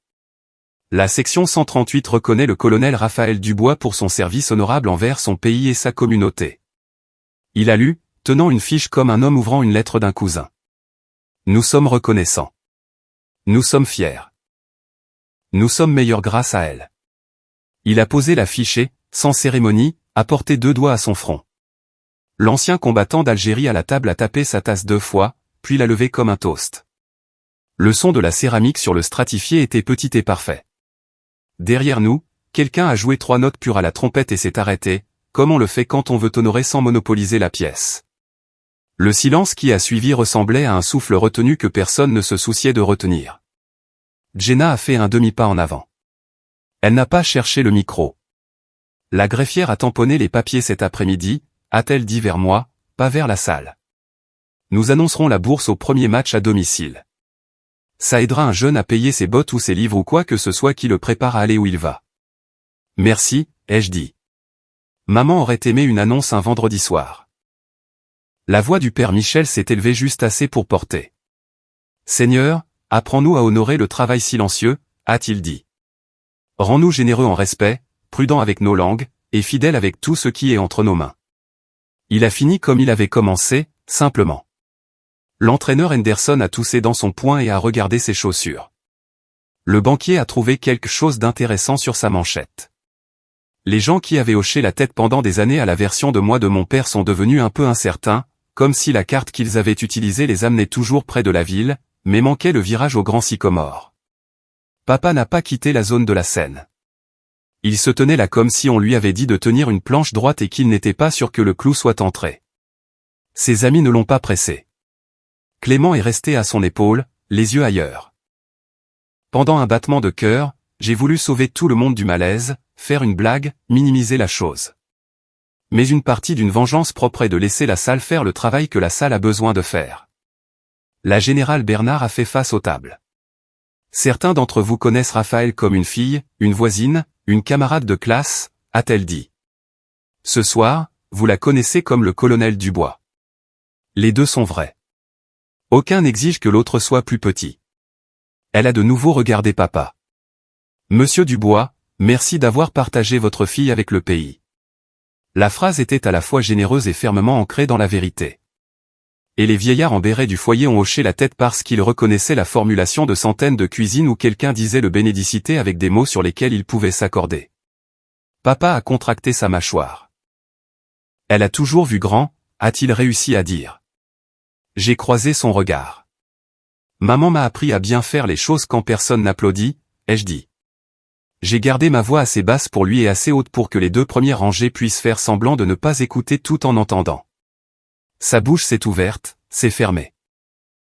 La section 138 reconnaît le colonel Raphaël Dubois pour son service honorable envers son pays et sa communauté. Il a lu, tenant une fiche comme un homme ouvrant une lettre d'un cousin. Nous sommes reconnaissants. Nous sommes fiers. Nous sommes meilleurs grâce à elle. Il a posé la fiche et, sans cérémonie, a porté 2 doigts à son front. L'ancien combattant d'Algérie à la table a tapé sa tasse 2 fois, puis l'a levée comme un toast. Le son de la céramique sur le stratifié était petit et parfait. Derrière nous, quelqu'un a joué 3 notes pures à la trompette et s'est arrêté, comme on le fait quand on veut honorer sans monopoliser la pièce. Le silence qui a suivi ressemblait à un souffle retenu que personne ne se souciait de retenir. Jenna a fait un demi-pas en avant. Elle n'a pas cherché le micro. La greffière a tamponné les papiers cet après-midi, a-t-elle dit vers moi, pas vers la salle. Nous annoncerons la bourse au premier match à domicile. Ça aidera un jeune à payer ses bottes ou ses livres ou quoi que ce soit qui le prépare à aller où il va. Merci, ai-je dit. Maman aurait aimé une annonce un vendredi soir. La voix du père Michel s'est élevée juste assez pour porter. Seigneur, apprends-nous à honorer le travail silencieux, a-t-il dit. Rends-nous généreux en respect, prudents avec nos langues, et fidèles avec tout ce qui est entre nos mains. Il a fini comme il avait commencé, simplement. L'entraîneur Henderson a toussé dans son poing et a regardé ses chaussures. Le banquier a trouvé quelque chose d'intéressant sur sa manchette. Les gens qui avaient hoché la tête pendant des années à la version de moi de mon père sont devenus un peu incertains, comme si la carte qu'ils avaient utilisée les amenait toujours près de la ville, mais manquait le virage au grand sycomore. Papa n'a pas quitté la zone de la scène. Il se tenait là comme si on lui avait dit de tenir une planche droite et qu'il n'était pas sûr que le clou soit entré. Ses amis ne l'ont pas pressé. Clément est resté à son épaule, les yeux ailleurs. Pendant un battement de cœur, j'ai voulu sauver tout le monde du malaise, faire une blague, minimiser la chose. Mais une partie d'une vengeance propre est de laisser la salle faire le travail que la salle a besoin de faire. La générale Bernard a fait face aux tables. Certains d'entre vous connaissent Raphaël comme une fille, une voisine, une camarade de classe, a-t-elle dit. Ce soir, vous la connaissez comme le colonel Dubois. Les deux sont vrais. Aucun n'exige que l'autre soit plus petit. Elle a de nouveau regardé papa. Monsieur Dubois, merci d'avoir partagé votre fille avec le pays. La phrase était à la fois généreuse et fermement ancrée dans la vérité. Et les vieillards en béret du foyer ont hoché la tête parce qu'ils reconnaissaient la formulation de centaines de cuisines où quelqu'un disait le bénédicité avec des mots sur lesquels ils pouvaient s'accorder. Papa a contracté sa mâchoire. Elle a toujours vu grand, a-t-il réussi à dire. J'ai croisé son regard. Maman m'a appris à bien faire les choses quand personne n'applaudit, ai-je dit. J'ai gardé ma voix assez basse pour lui et assez haute pour que les deux premières rangées puissent faire semblant de ne pas écouter tout en entendant. Sa bouche s'est ouverte, s'est fermée.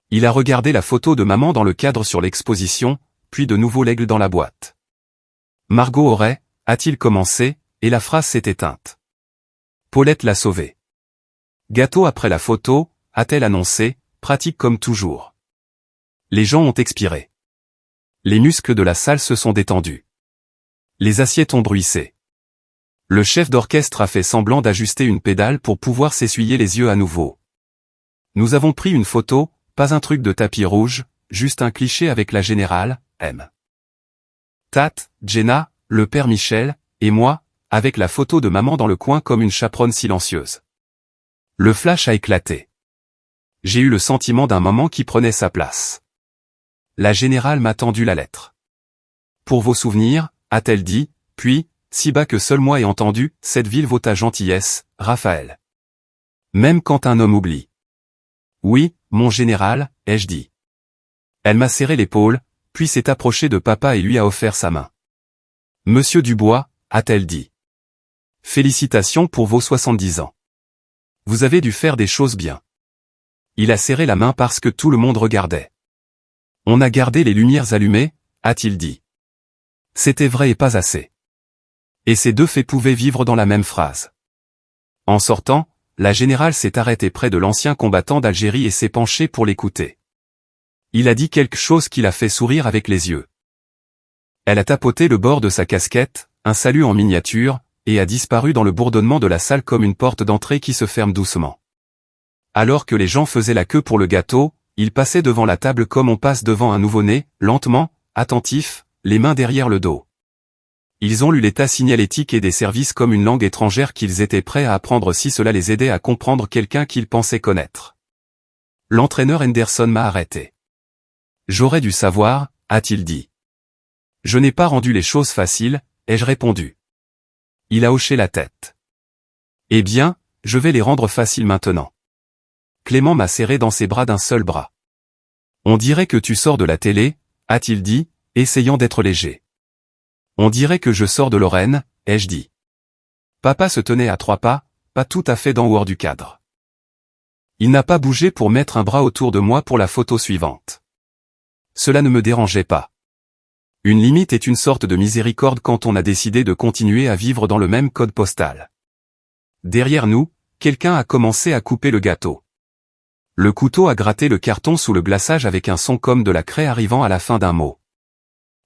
Il a regardé la photo de maman dans le cadre sur l'exposition, puis de nouveau l'aigle dans la boîte. Margot aurait, a-t-il commencé, et la phrase s'est éteinte. Paulette l'a sauvé. Gâteau après la photo, a-t-elle annoncé, pratique comme toujours. Les gens ont expiré. Les muscles de la salle se sont détendus. Les assiettes ont bruissé. Le chef d'orchestre a fait semblant d'ajuster une pédale pour pouvoir s'essuyer les yeux à nouveau. Nous avons pris une photo, pas un truc de tapis rouge, juste un cliché avec la générale, M. Tat, Jenna, le père Michel, et moi, avec la photo de maman dans le coin comme une chaperonne silencieuse. Le flash a éclaté. J'ai eu le sentiment d'un moment qui prenait sa place. La générale m'a tendu la lettre. Pour vos souvenirs, a-t-elle dit, puis, si bas que seul moi ai entendu, cette ville vaut ta gentillesse, Raphaël. Même quand un homme oublie. Oui, mon général, ai-je dit. Elle m'a serré l'épaule, puis s'est approchée de papa et lui a offert sa main. Monsieur Dubois, a-t-elle dit. Félicitations pour vos 70 ans. Vous avez dû faire des choses bien. Il a serré la main parce que tout le monde regardait. On a gardé les lumières allumées, a-t-il dit. C'était vrai et pas assez. Et ces deux faits pouvaient vivre dans la même phrase. En sortant, la générale s'est arrêtée près de l'ancien combattant d'Algérie et s'est penchée pour l'écouter. Il a dit quelque chose qui l'a fait sourire avec les yeux. Elle a tapoté le bord de sa casquette, un salut en miniature, et a disparu dans le bourdonnement de la salle comme une porte d'entrée qui se ferme doucement. Alors que les gens faisaient la queue pour le gâteau, il passait devant la table comme on passe devant un nouveau-né, lentement, attentif, les mains derrière le dos. Ils ont lu l'état signalétique et des services comme une langue étrangère qu'ils étaient prêts à apprendre si cela les aidait à comprendre quelqu'un qu'ils pensaient connaître. L'entraîneur Henderson m'a arrêté. J'aurais dû savoir, a-t-il dit. Je n'ai pas rendu les choses faciles, ai-je répondu. Il a hoché la tête. Eh bien, je vais les rendre faciles maintenant. Clément m'a serré dans ses bras d'un seul bras. On dirait que tu sors de la télé, a-t-il dit, essayant d'être léger. On dirait que je sors de Lorraine, ai-je dit. Papa se tenait à 3 pas, pas tout à fait dans hors du cadre. Il n'a pas bougé pour mettre un bras autour de moi pour la photo suivante. Cela ne me dérangeait pas. Une limite est une sorte de miséricorde quand on a décidé de continuer à vivre dans le même code postal. Derrière nous, quelqu'un a commencé à couper le gâteau. Le couteau a gratté le carton sous le glaçage avec un son comme de la craie arrivant à la fin d'un mot.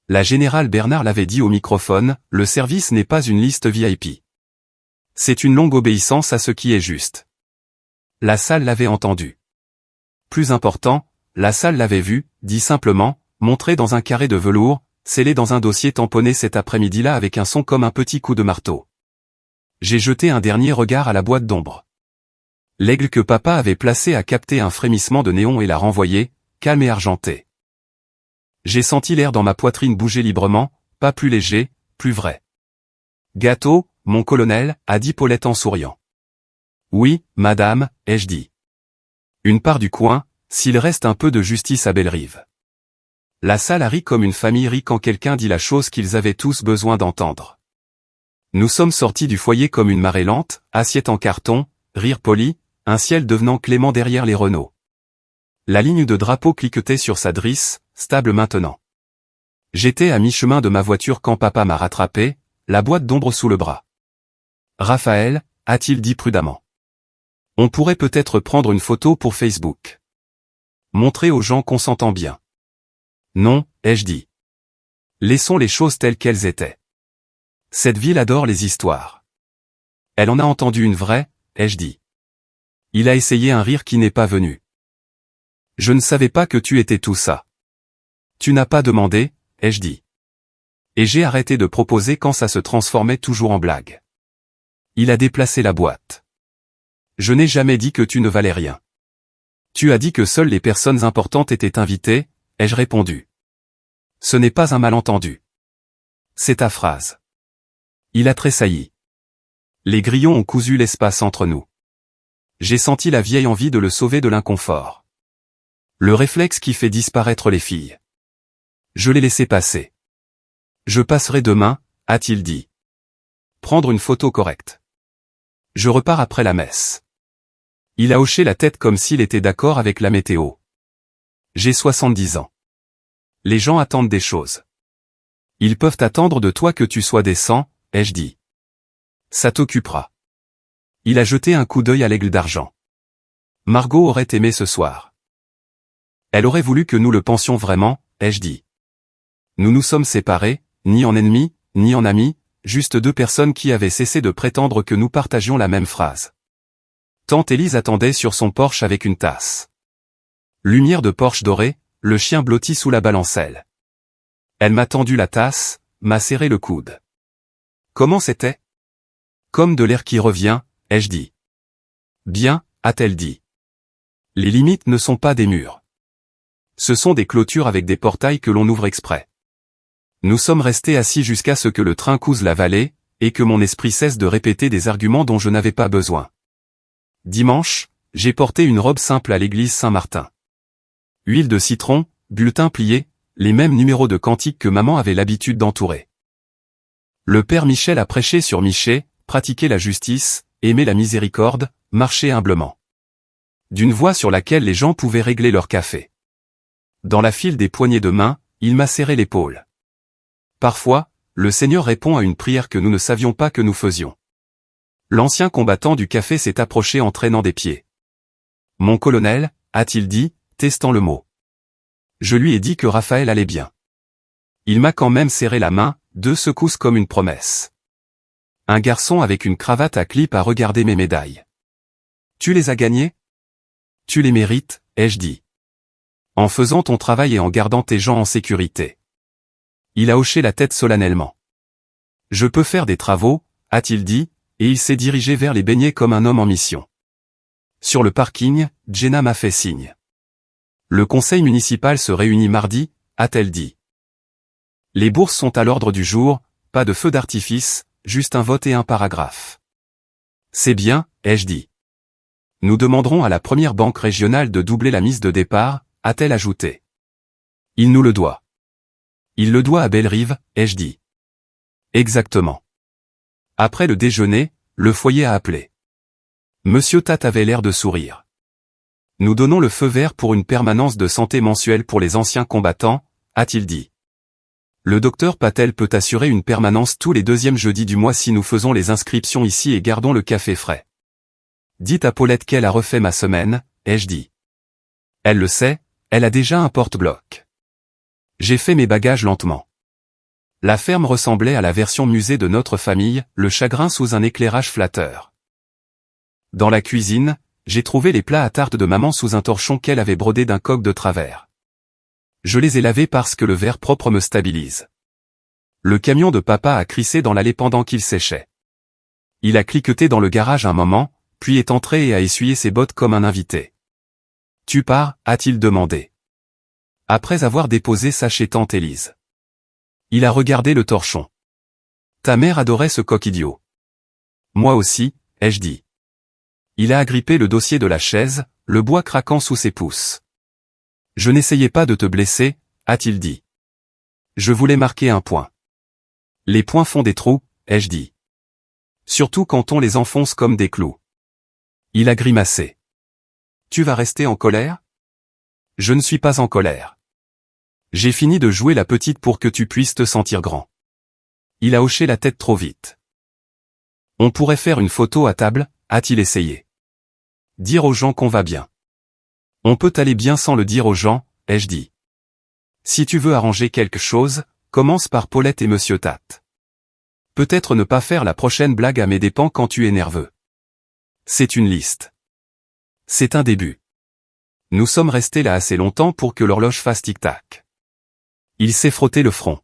La générale Bernard l'avait dit au microphone, le service n'est pas une liste VIP. C'est une longue obéissance à ce qui est juste. La salle l'avait entendu. Plus important, la salle l'avait vu, dit simplement, montré dans un carré de velours, scellé dans un dossier tamponné cet après-midi-là avec un son comme un petit coup de marteau. J'ai jeté un dernier regard à la boîte d'ombre. L'aigle que papa avait placé a capté un frémissement de néon et l'a renvoyé, calme et argenté. J'ai senti l'air dans ma poitrine bouger librement, pas plus léger, plus vrai. Gâteau, mon colonel, a dit Paulette en souriant. Oui, madame, ai-je dit. Une part du coin, s'il reste un peu de justice à Bellerive. La salle a ri comme une famille rit quand quelqu'un dit la chose qu'ils avaient tous besoin d'entendre. Nous sommes sortis du foyer comme une marée lente, assiette en carton, rire poli, un ciel devenant clément derrière les Renault. La ligne de drapeau cliquetait sur sa drisse, stable maintenant. J'étais à mi-chemin de ma voiture quand papa m'a rattrapé, la boîte d'ombre sous le bras. Raphaël, a-t-il dit prudemment. On pourrait peut-être prendre une photo pour Facebook. Montrer aux gens qu'on s'entend bien. Non, ai-je dit. Laissons les choses telles qu'elles étaient. Cette ville adore les histoires. Elle en a entendu une vraie, ai-je dit. Il a essayé un rire qui n'est pas venu. Je ne savais pas que tu étais tout ça. Tu n'as pas demandé, ai-je dit. Et j'ai arrêté de proposer quand ça se transformait toujours en blague. Il a déplacé la boîte. Je n'ai jamais dit que tu ne valais rien. Tu as dit que seules les personnes importantes étaient invitées, ai-je répondu. Ce n'est pas un malentendu. C'est ta phrase. Il a tressailli. Les grillons ont cousu l'espace entre nous. J'ai senti la vieille envie de le sauver de l'inconfort. Le réflexe qui fait disparaître les filles. Je l'ai laissé passer. Je passerai demain, a-t-il dit. Prendre une photo correcte. Je repars après la messe. Il a hoché la tête comme s'il était d'accord avec la météo. J'ai 70 ans. Les gens attendent des choses. Ils peuvent attendre de toi que tu sois décent, ai-je dit. Ça t'occupera. Il a jeté un coup d'œil à l'aigle d'argent. Margot aurait aimé ce soir. Elle aurait voulu que nous le pensions vraiment, ai-je dit. Nous nous sommes séparés, ni en ennemis, ni en amis, juste deux personnes qui avaient cessé de prétendre que nous partagions la même phrase. Tante Élise attendait sur son porche avec une tasse. Lumière de porche dorée, le chien blotti sous la balancelle. Elle m'a tendu la tasse, m'a serré le coude. Comment c'était? Comme de l'air qui revient, ai-je dit. Bien, a-t-elle dit. Les limites ne sont pas des murs. Ce sont des clôtures avec des portails que l'on ouvre exprès. Nous sommes restés assis jusqu'à ce que le train couse la vallée, et que mon esprit cesse de répéter des arguments dont je n'avais pas besoin. Dimanche, j'ai porté une robe simple à l'église Saint-Martin. Huile de citron, bulletin plié, les mêmes numéros de cantiques que maman avait l'habitude d'entourer. Le père Michel a prêché sur Michée, pratiqué la justice, aimé la miséricorde, marché humblement. D'une voix sur laquelle les gens pouvaient régler leur café. Dans la file des poignées de main, il m'a serré l'épaule. Parfois, le Seigneur répond à une prière que nous ne savions pas que nous faisions. L'ancien combattant du café s'est approché en traînant des pieds. Mon colonel, a-t-il dit, testant le mot. Je lui ai dit que Raphaël allait bien. Il m'a quand même serré la main, 2 secousses comme une promesse. Un garçon avec une cravate à clip a regardé mes médailles. Tu les as gagnées? Tu les mérites, ai-je dit. En faisant ton travail et en gardant tes gens en sécurité. Il a hoché la tête solennellement. Je peux faire des travaux, a-t-il dit, et il s'est dirigé vers les beignets comme un homme en mission. Sur le parking, Jenna m'a fait signe. Le conseil municipal se réunit mardi, a-t-elle dit. Les bourses sont à l'ordre du jour, pas de feu d'artifice, juste un vote et un paragraphe. C'est bien, ai-je dit. Nous demanderons à la première banque régionale de doubler la mise de départ, a-t-elle ajouté. Il nous le doit. Il le doit à Bellerive, ai-je dit. Exactement. Après le déjeuner, le foyer a appelé. Monsieur Tate avait l'air de sourire. Nous donnons le feu vert pour une permanence de santé mensuelle pour les anciens combattants, a-t-il dit. Le docteur Patel peut assurer une permanence tous les 2e jeudis du mois si nous faisons les inscriptions ici et gardons le café frais. Dites à Paulette qu'elle a refait ma semaine, ai-je dit. Elle le sait, elle a déjà un porte-bloc. J'ai fait mes bagages lentement. La ferme ressemblait à la version musée de notre famille, le chagrin sous un éclairage flatteur. Dans la cuisine, j'ai trouvé les plats à tarte de maman sous un torchon qu'elle avait brodé d'un coq de travers. Je les ai lavés parce que le verre propre me stabilise. Le camion de papa a crissé dans l'allée pendant qu'il séchait. Il a cliqueté dans le garage un moment, puis est entré et a essuyé ses bottes comme un invité. Tu pars, a-t-il demandé. Après avoir déposé ça chez tante Élise. Il a regardé le torchon. Ta mère adorait ce coq idiot. Moi aussi, ai-je dit. Il a agrippé le dossier de la chaise, le bois craquant sous ses pouces. Je n'essayais pas de te blesser, a-t-il dit. Je voulais marquer un point. Les points font des trous, ai-je dit. Surtout quand on les enfonce comme des clous. Il a grimacé. Tu vas rester en colère? Je ne suis pas en colère. J'ai fini de jouer la petite pour que tu puisses te sentir grand. Il a hoché la tête trop vite. On pourrait faire une photo à table, a-t-il essayé. Dire aux gens qu'on va bien. On peut aller bien sans le dire aux gens, ai-je dit. Si tu veux arranger quelque chose, commence par Paulette et Monsieur Tate. Peut-être ne pas faire la prochaine blague à mes dépens quand tu es nerveux. C'est une liste. C'est un début. Nous sommes restés là assez longtemps pour que l'horloge fasse tic-tac. Il s'est frotté le front.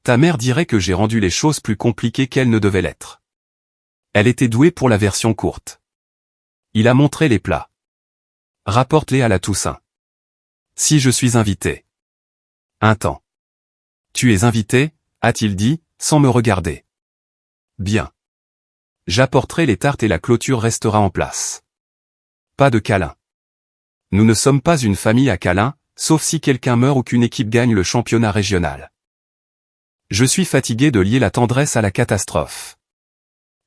Ta mère dirait que j'ai rendu les choses plus compliquées qu'elles ne devaient l'être. Elle était douée pour la version courte. Il a montré les plats. Rapporte-les à la Toussaint. Si je suis invité. Un temps. Tu es invité, a-t-il dit, sans me regarder. Bien. J'apporterai les tartes et la clôture restera en place. Pas de câlin. Nous ne sommes pas une famille à câlin, sauf si quelqu'un meurt ou qu'une équipe gagne le championnat régional. Je suis fatigué de lier la tendresse à la catastrophe.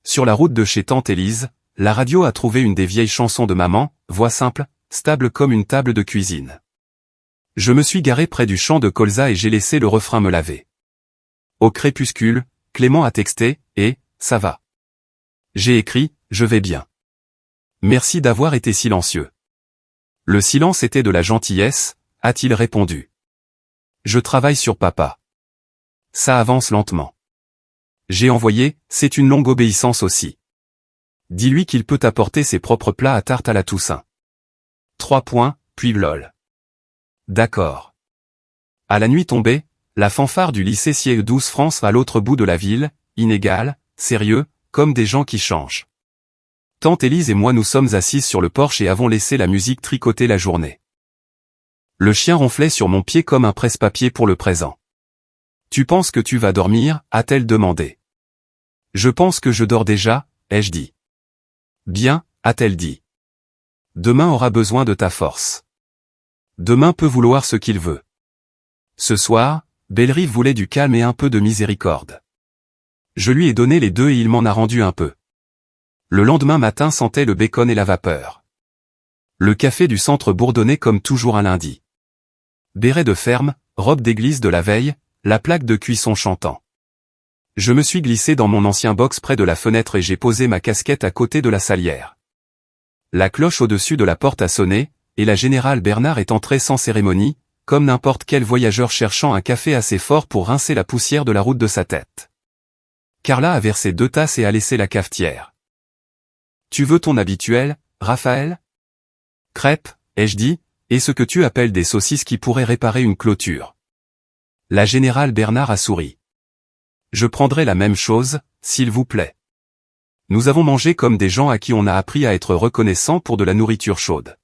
Sur la route de chez Tante Élise, la radio a trouvé une des vieilles chansons de maman, voix simple, stable comme une table de cuisine. Je me suis garé près du champ de colza et j'ai laissé le refrain me laver. Au crépuscule, Clément a texté, et, ça va. J'ai écrit, je vais bien. Merci d'avoir été silencieux. Le silence était de la gentillesse, a-t-il répondu. Je travaille sur papa. Ça avance lentement. J'ai envoyé, c'est une longue obéissance aussi. Dis-lui qu'il peut apporter ses propres plats à tarte à la Toussaint. 3 points, puis lol. D'accord. À la nuit tombée, la fanfare du lycée Siège 12 France à l'autre bout de la ville, inégal, sérieux, comme des gens qui changent. Tante Élise et moi nous sommes assises sur le porche et avons laissé la musique tricoter la journée. Le chien ronflait sur mon pied comme un presse-papier pour le présent. Tu penses que tu vas dormir, a-t-elle demandé. Je pense que je dors déjà, ai-je dit. Bien, a-t-elle dit. Demain aura besoin de ta force. Demain peut vouloir ce qu'il veut. Ce soir, Bellerive voulait du calme et un peu de miséricorde. Je lui ai donné les deux et il m'en a rendu un peu. Le lendemain matin sentait le bacon et la vapeur. Le café du centre bourdonnait comme toujours un lundi. Béret de ferme, robe d'église de la veille, la plaque de cuisson chantant. Je me suis glissé dans mon ancien box près de la fenêtre et j'ai posé ma casquette à côté de la salière. La cloche au-dessus de la porte a sonné, et la générale Bernard est entrée sans cérémonie, comme n'importe quel voyageur cherchant un café assez fort pour rincer la poussière de la route de sa tête. Carla a versé 2 tasses et a laissé la cafetière. Tu veux ton habituel, Raphaël? Crêpe, ai-je dit, et ce que tu appelles des saucisses qui pourraient réparer une clôture. La générale Bernard a souri. Je prendrai la même chose, s'il vous plaît. Nous avons mangé comme des gens à qui on a appris à être reconnaissants pour de la nourriture chaude.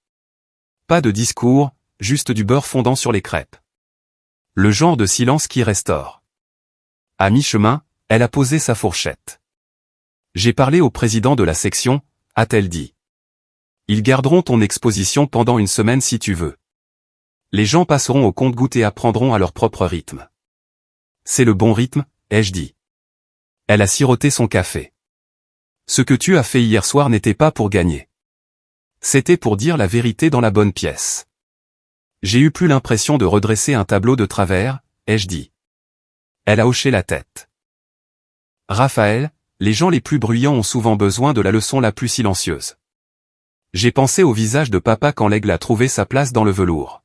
Pas de discours, juste du beurre fondant sur les crêpes. Le genre de silence qui restaure. À mi-chemin, elle a posé sa fourchette. J'ai parlé au président de la section, a-t-elle dit. Ils garderont ton exposition pendant une semaine si tu veux. Les gens passeront au compte-gouttes et apprendront à leur propre rythme. C'est le bon rythme, ai-je dit. Elle a siroté son café. Ce que tu as fait hier soir n'était pas pour gagner. C'était pour dire la vérité dans la bonne pièce. J'ai eu plus l'impression de redresser un tableau de travers, ai-je dit. Elle a hoché la tête. Raphaël, les gens les plus bruyants ont souvent besoin de la leçon la plus silencieuse. J'ai pensé au visage de papa quand l'aigle a trouvé sa place dans le velours.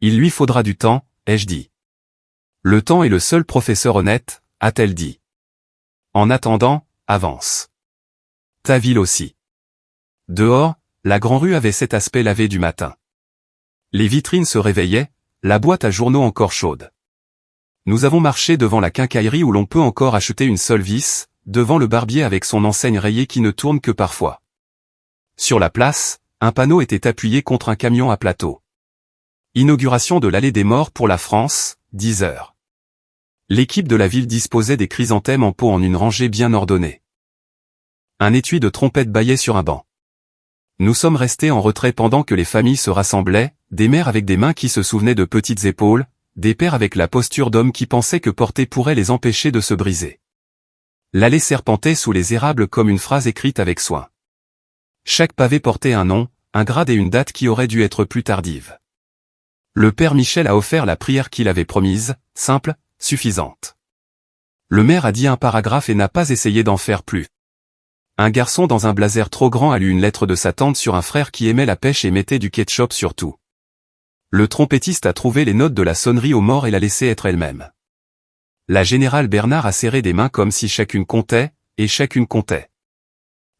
Il lui faudra du temps, ai-je dit. Le temps est le seul professeur honnête, a-t-elle dit. En attendant, avance. Ta ville aussi. Dehors, la grand-rue avait cet aspect lavé du matin. Les vitrines se réveillaient, la boîte à journaux encore chaude. Nous avons marché devant la quincaillerie où l'on peut encore acheter une seule vis, devant le barbier avec son enseigne rayée qui ne tourne que parfois. Sur la place, un panneau était appuyé contre un camion à plateau. Inauguration de l'allée des morts pour la France, 10 heures. L'équipe de la ville disposait des chrysanthèmes en pot en une rangée bien ordonnée. Un étui de trompette bâillait sur un banc. Nous sommes restés en retrait pendant que les familles se rassemblaient, des mères avec des mains qui se souvenaient de petites épaules, des pères avec la posture d'hommes qui pensaient que porter pourrait les empêcher de se briser. L'allée serpentait sous les érables comme une phrase écrite avec soin. Chaque pavé portait un nom, un grade et une date qui auraient dû être plus tardives. Le père Michel a offert la prière qu'il avait promise, simple, suffisante. Le maire a dit un paragraphe et n'a pas essayé d'en faire plus. Un garçon dans un blazer trop grand a lu une lettre de sa tante sur un frère qui aimait la pêche et mettait du ketchup sur tout. Le trompettiste a trouvé les notes de la sonnerie aux morts et l'a laissée être elle-même. La générale Bernard a serré des mains comme si chacune comptait, et chacune comptait.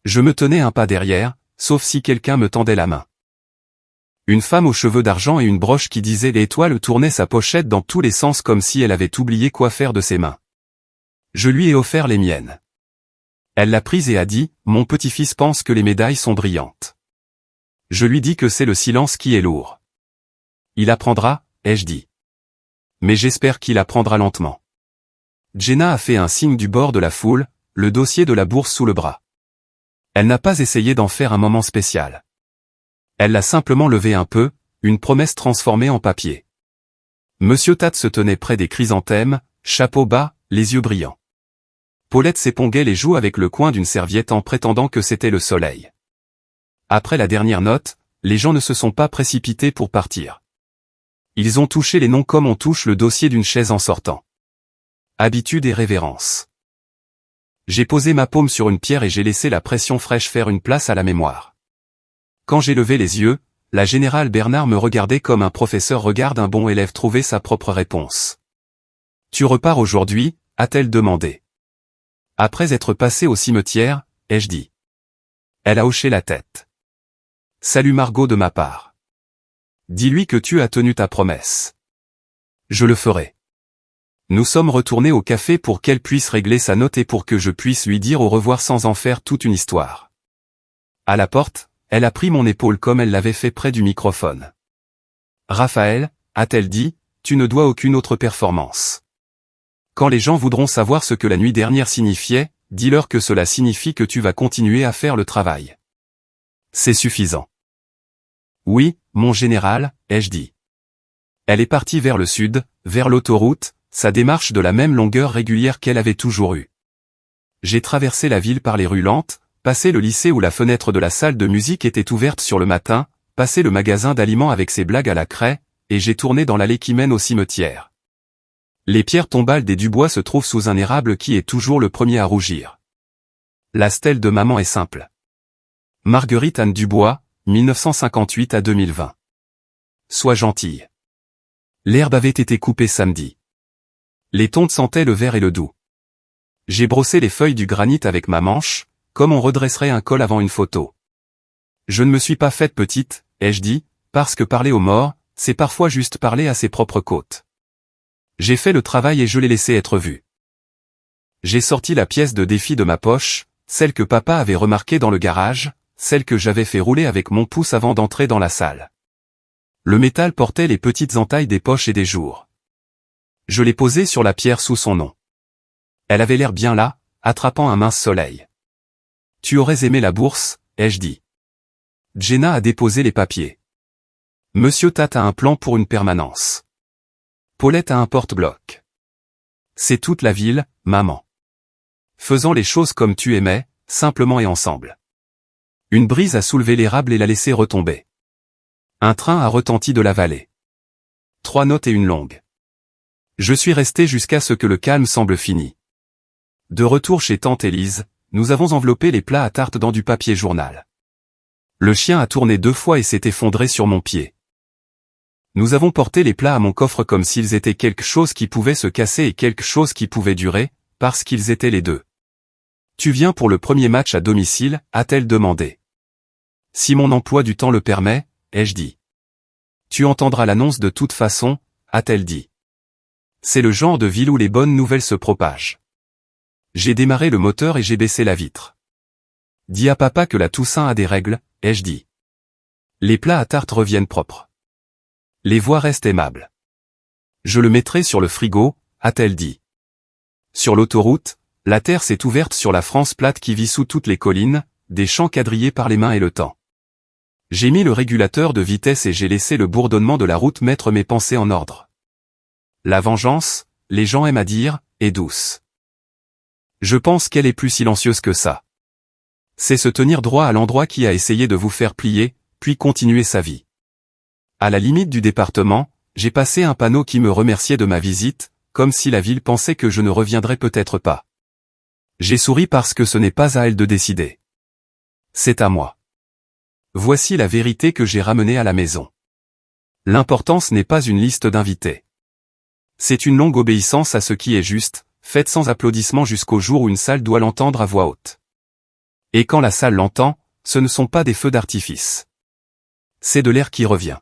Je me tenais un pas derrière, sauf si quelqu'un me tendait la main. Une femme aux cheveux d'argent et une broche qui disait l'étoile tournait sa pochette dans tous les sens comme si elle avait oublié quoi faire de ses mains. Je lui ai offert les miennes. Elle l'a prise et a dit, mon petit-fils pense que les médailles sont brillantes. Je lui dis que c'est le silence qui est lourd. Il apprendra, ai-je dit. Mais j'espère qu'il apprendra lentement. Jenna a fait un signe du bord de la foule, le dossier de la bourse sous le bras. Elle n'a pas essayé d'en faire un moment spécial. Elle l'a simplement levé un peu, une promesse transformée en papier. Monsieur Tate se tenait près des chrysanthèmes, chapeau bas, les yeux brillants. Paulette s'éponguait les joues avec le coin d'une serviette en prétendant que c'était le soleil. Après la dernière note, les gens ne se sont pas précipités pour partir. Ils ont touché les noms comme on touche le dossier d'une chaise en sortant. Habitude et révérence. J'ai posé ma paume sur une pierre et j'ai laissé la pression fraîche faire une place à la mémoire. Quand j'ai levé les yeux, la générale Bernard me regardait comme un professeur regarde un bon élève trouver sa propre réponse. « Tu repars aujourd'hui ?» a-t-elle demandé. Après être passé au cimetière, ai-je dit. Elle a hoché la tête. « Salut Margot de ma part. Dis-lui que tu as tenu ta promesse. » Je le ferai. Nous sommes retournés au café pour qu'elle puisse régler sa note et pour que je puisse lui dire au revoir sans en faire toute une histoire. À la porte, elle a pris mon épaule comme elle l'avait fait près du microphone. « Raphaël, a-t-elle dit, tu ne dois aucune autre performance. Quand les gens voudront savoir ce que la nuit dernière signifiait, dis-leur que cela signifie que tu vas continuer à faire le travail. C'est suffisant. » Oui, mon général, ai-je dit. Elle est partie vers le sud, vers l'autoroute, sa démarche de la même longueur régulière qu'elle avait toujours eue. J'ai traversé la ville par les rues lentes, passé le lycée où la fenêtre de la salle de musique était ouverte sur le matin, passé le magasin d'aliments avec ses blagues à la craie, et j'ai tourné dans l'allée qui mène au cimetière. Les pierres tombales des Dubois se trouvent sous un érable qui est toujours le premier à rougir. La stèle de maman est simple. Marguerite Anne Dubois, 1958 à 2020. Sois gentille. L'herbe avait été coupée samedi. Les tontes sentaient le vert et le doux. J'ai brossé les feuilles du granit avec ma manche, comme on redresserait un col avant une photo. Je ne me suis pas faite petite, ai-je dit, parce que parler aux morts, c'est parfois juste parler à ses propres côtes. J'ai fait le travail et je l'ai laissé être vu. J'ai sorti la pièce de défi de ma poche, celle que papa avait remarquée dans le garage, celle que j'avais fait rouler avec mon pouce avant d'entrer dans la salle. Le métal portait les petites entailles des poches et des jours. Je l'ai posée sur la pierre sous son nom. Elle avait l'air bien là, attrapant un mince soleil. Tu aurais aimé la bourse, ai-je dit. Jenna a déposé les papiers. Monsieur Tate a un plan pour une permanence. Paulette a un porte-bloc. C'est toute la ville, maman. Faisant les choses comme tu aimais, simplement et ensemble. Une brise a soulevé l'érable et l'a laissé retomber. Un train a retenti de la vallée. 3 notes et une longue. Je suis resté jusqu'à ce que le calme semble fini. De retour chez tante Élise, nous avons enveloppé les plats à tarte dans du papier journal. Le chien a tourné 2 fois et s'est effondré sur mon pied. Nous avons porté les plats à mon coffre comme s'ils étaient quelque chose qui pouvait se casser et quelque chose qui pouvait durer, parce qu'ils étaient les deux. Tu viens pour le premier match à domicile, a-t-elle demandé. Si mon emploi du temps le permet, ai-je dit. Tu entendras l'annonce de toute façon, a-t-elle dit. C'est le genre de ville où les bonnes nouvelles se propagent. J'ai démarré le moteur et j'ai baissé la vitre. Dis à papa que la Toussaint a des règles, ai-je dit. Les plats à tarte reviennent propres. Les voix restent aimables. Je le mettrai sur le frigo, a-t-elle dit. Sur l'autoroute, la terre s'est ouverte sur la France plate qui vit sous toutes les collines, des champs quadrillés par les mains et le temps. J'ai mis le régulateur de vitesse et j'ai laissé le bourdonnement de la route mettre mes pensées en ordre. La vengeance, les gens aiment à dire, est douce. Je pense qu'elle est plus silencieuse que ça. C'est se tenir droit à l'endroit qui a essayé de vous faire plier, puis continuer sa vie. À la limite du département, j'ai passé un panneau qui me remerciait de ma visite, comme si la ville pensait que je ne reviendrais peut-être pas. J'ai souri parce que ce n'est pas à elle de décider. C'est à moi. Voici la vérité que j'ai ramenée à la maison. L'importance n'est pas une liste d'invités. C'est une longue obéissance à ce qui est juste, faite sans applaudissements jusqu'au jour où une salle doit l'entendre à voix haute. Et quand la salle l'entend, ce ne sont pas des feux d'artifice. C'est de l'air qui revient.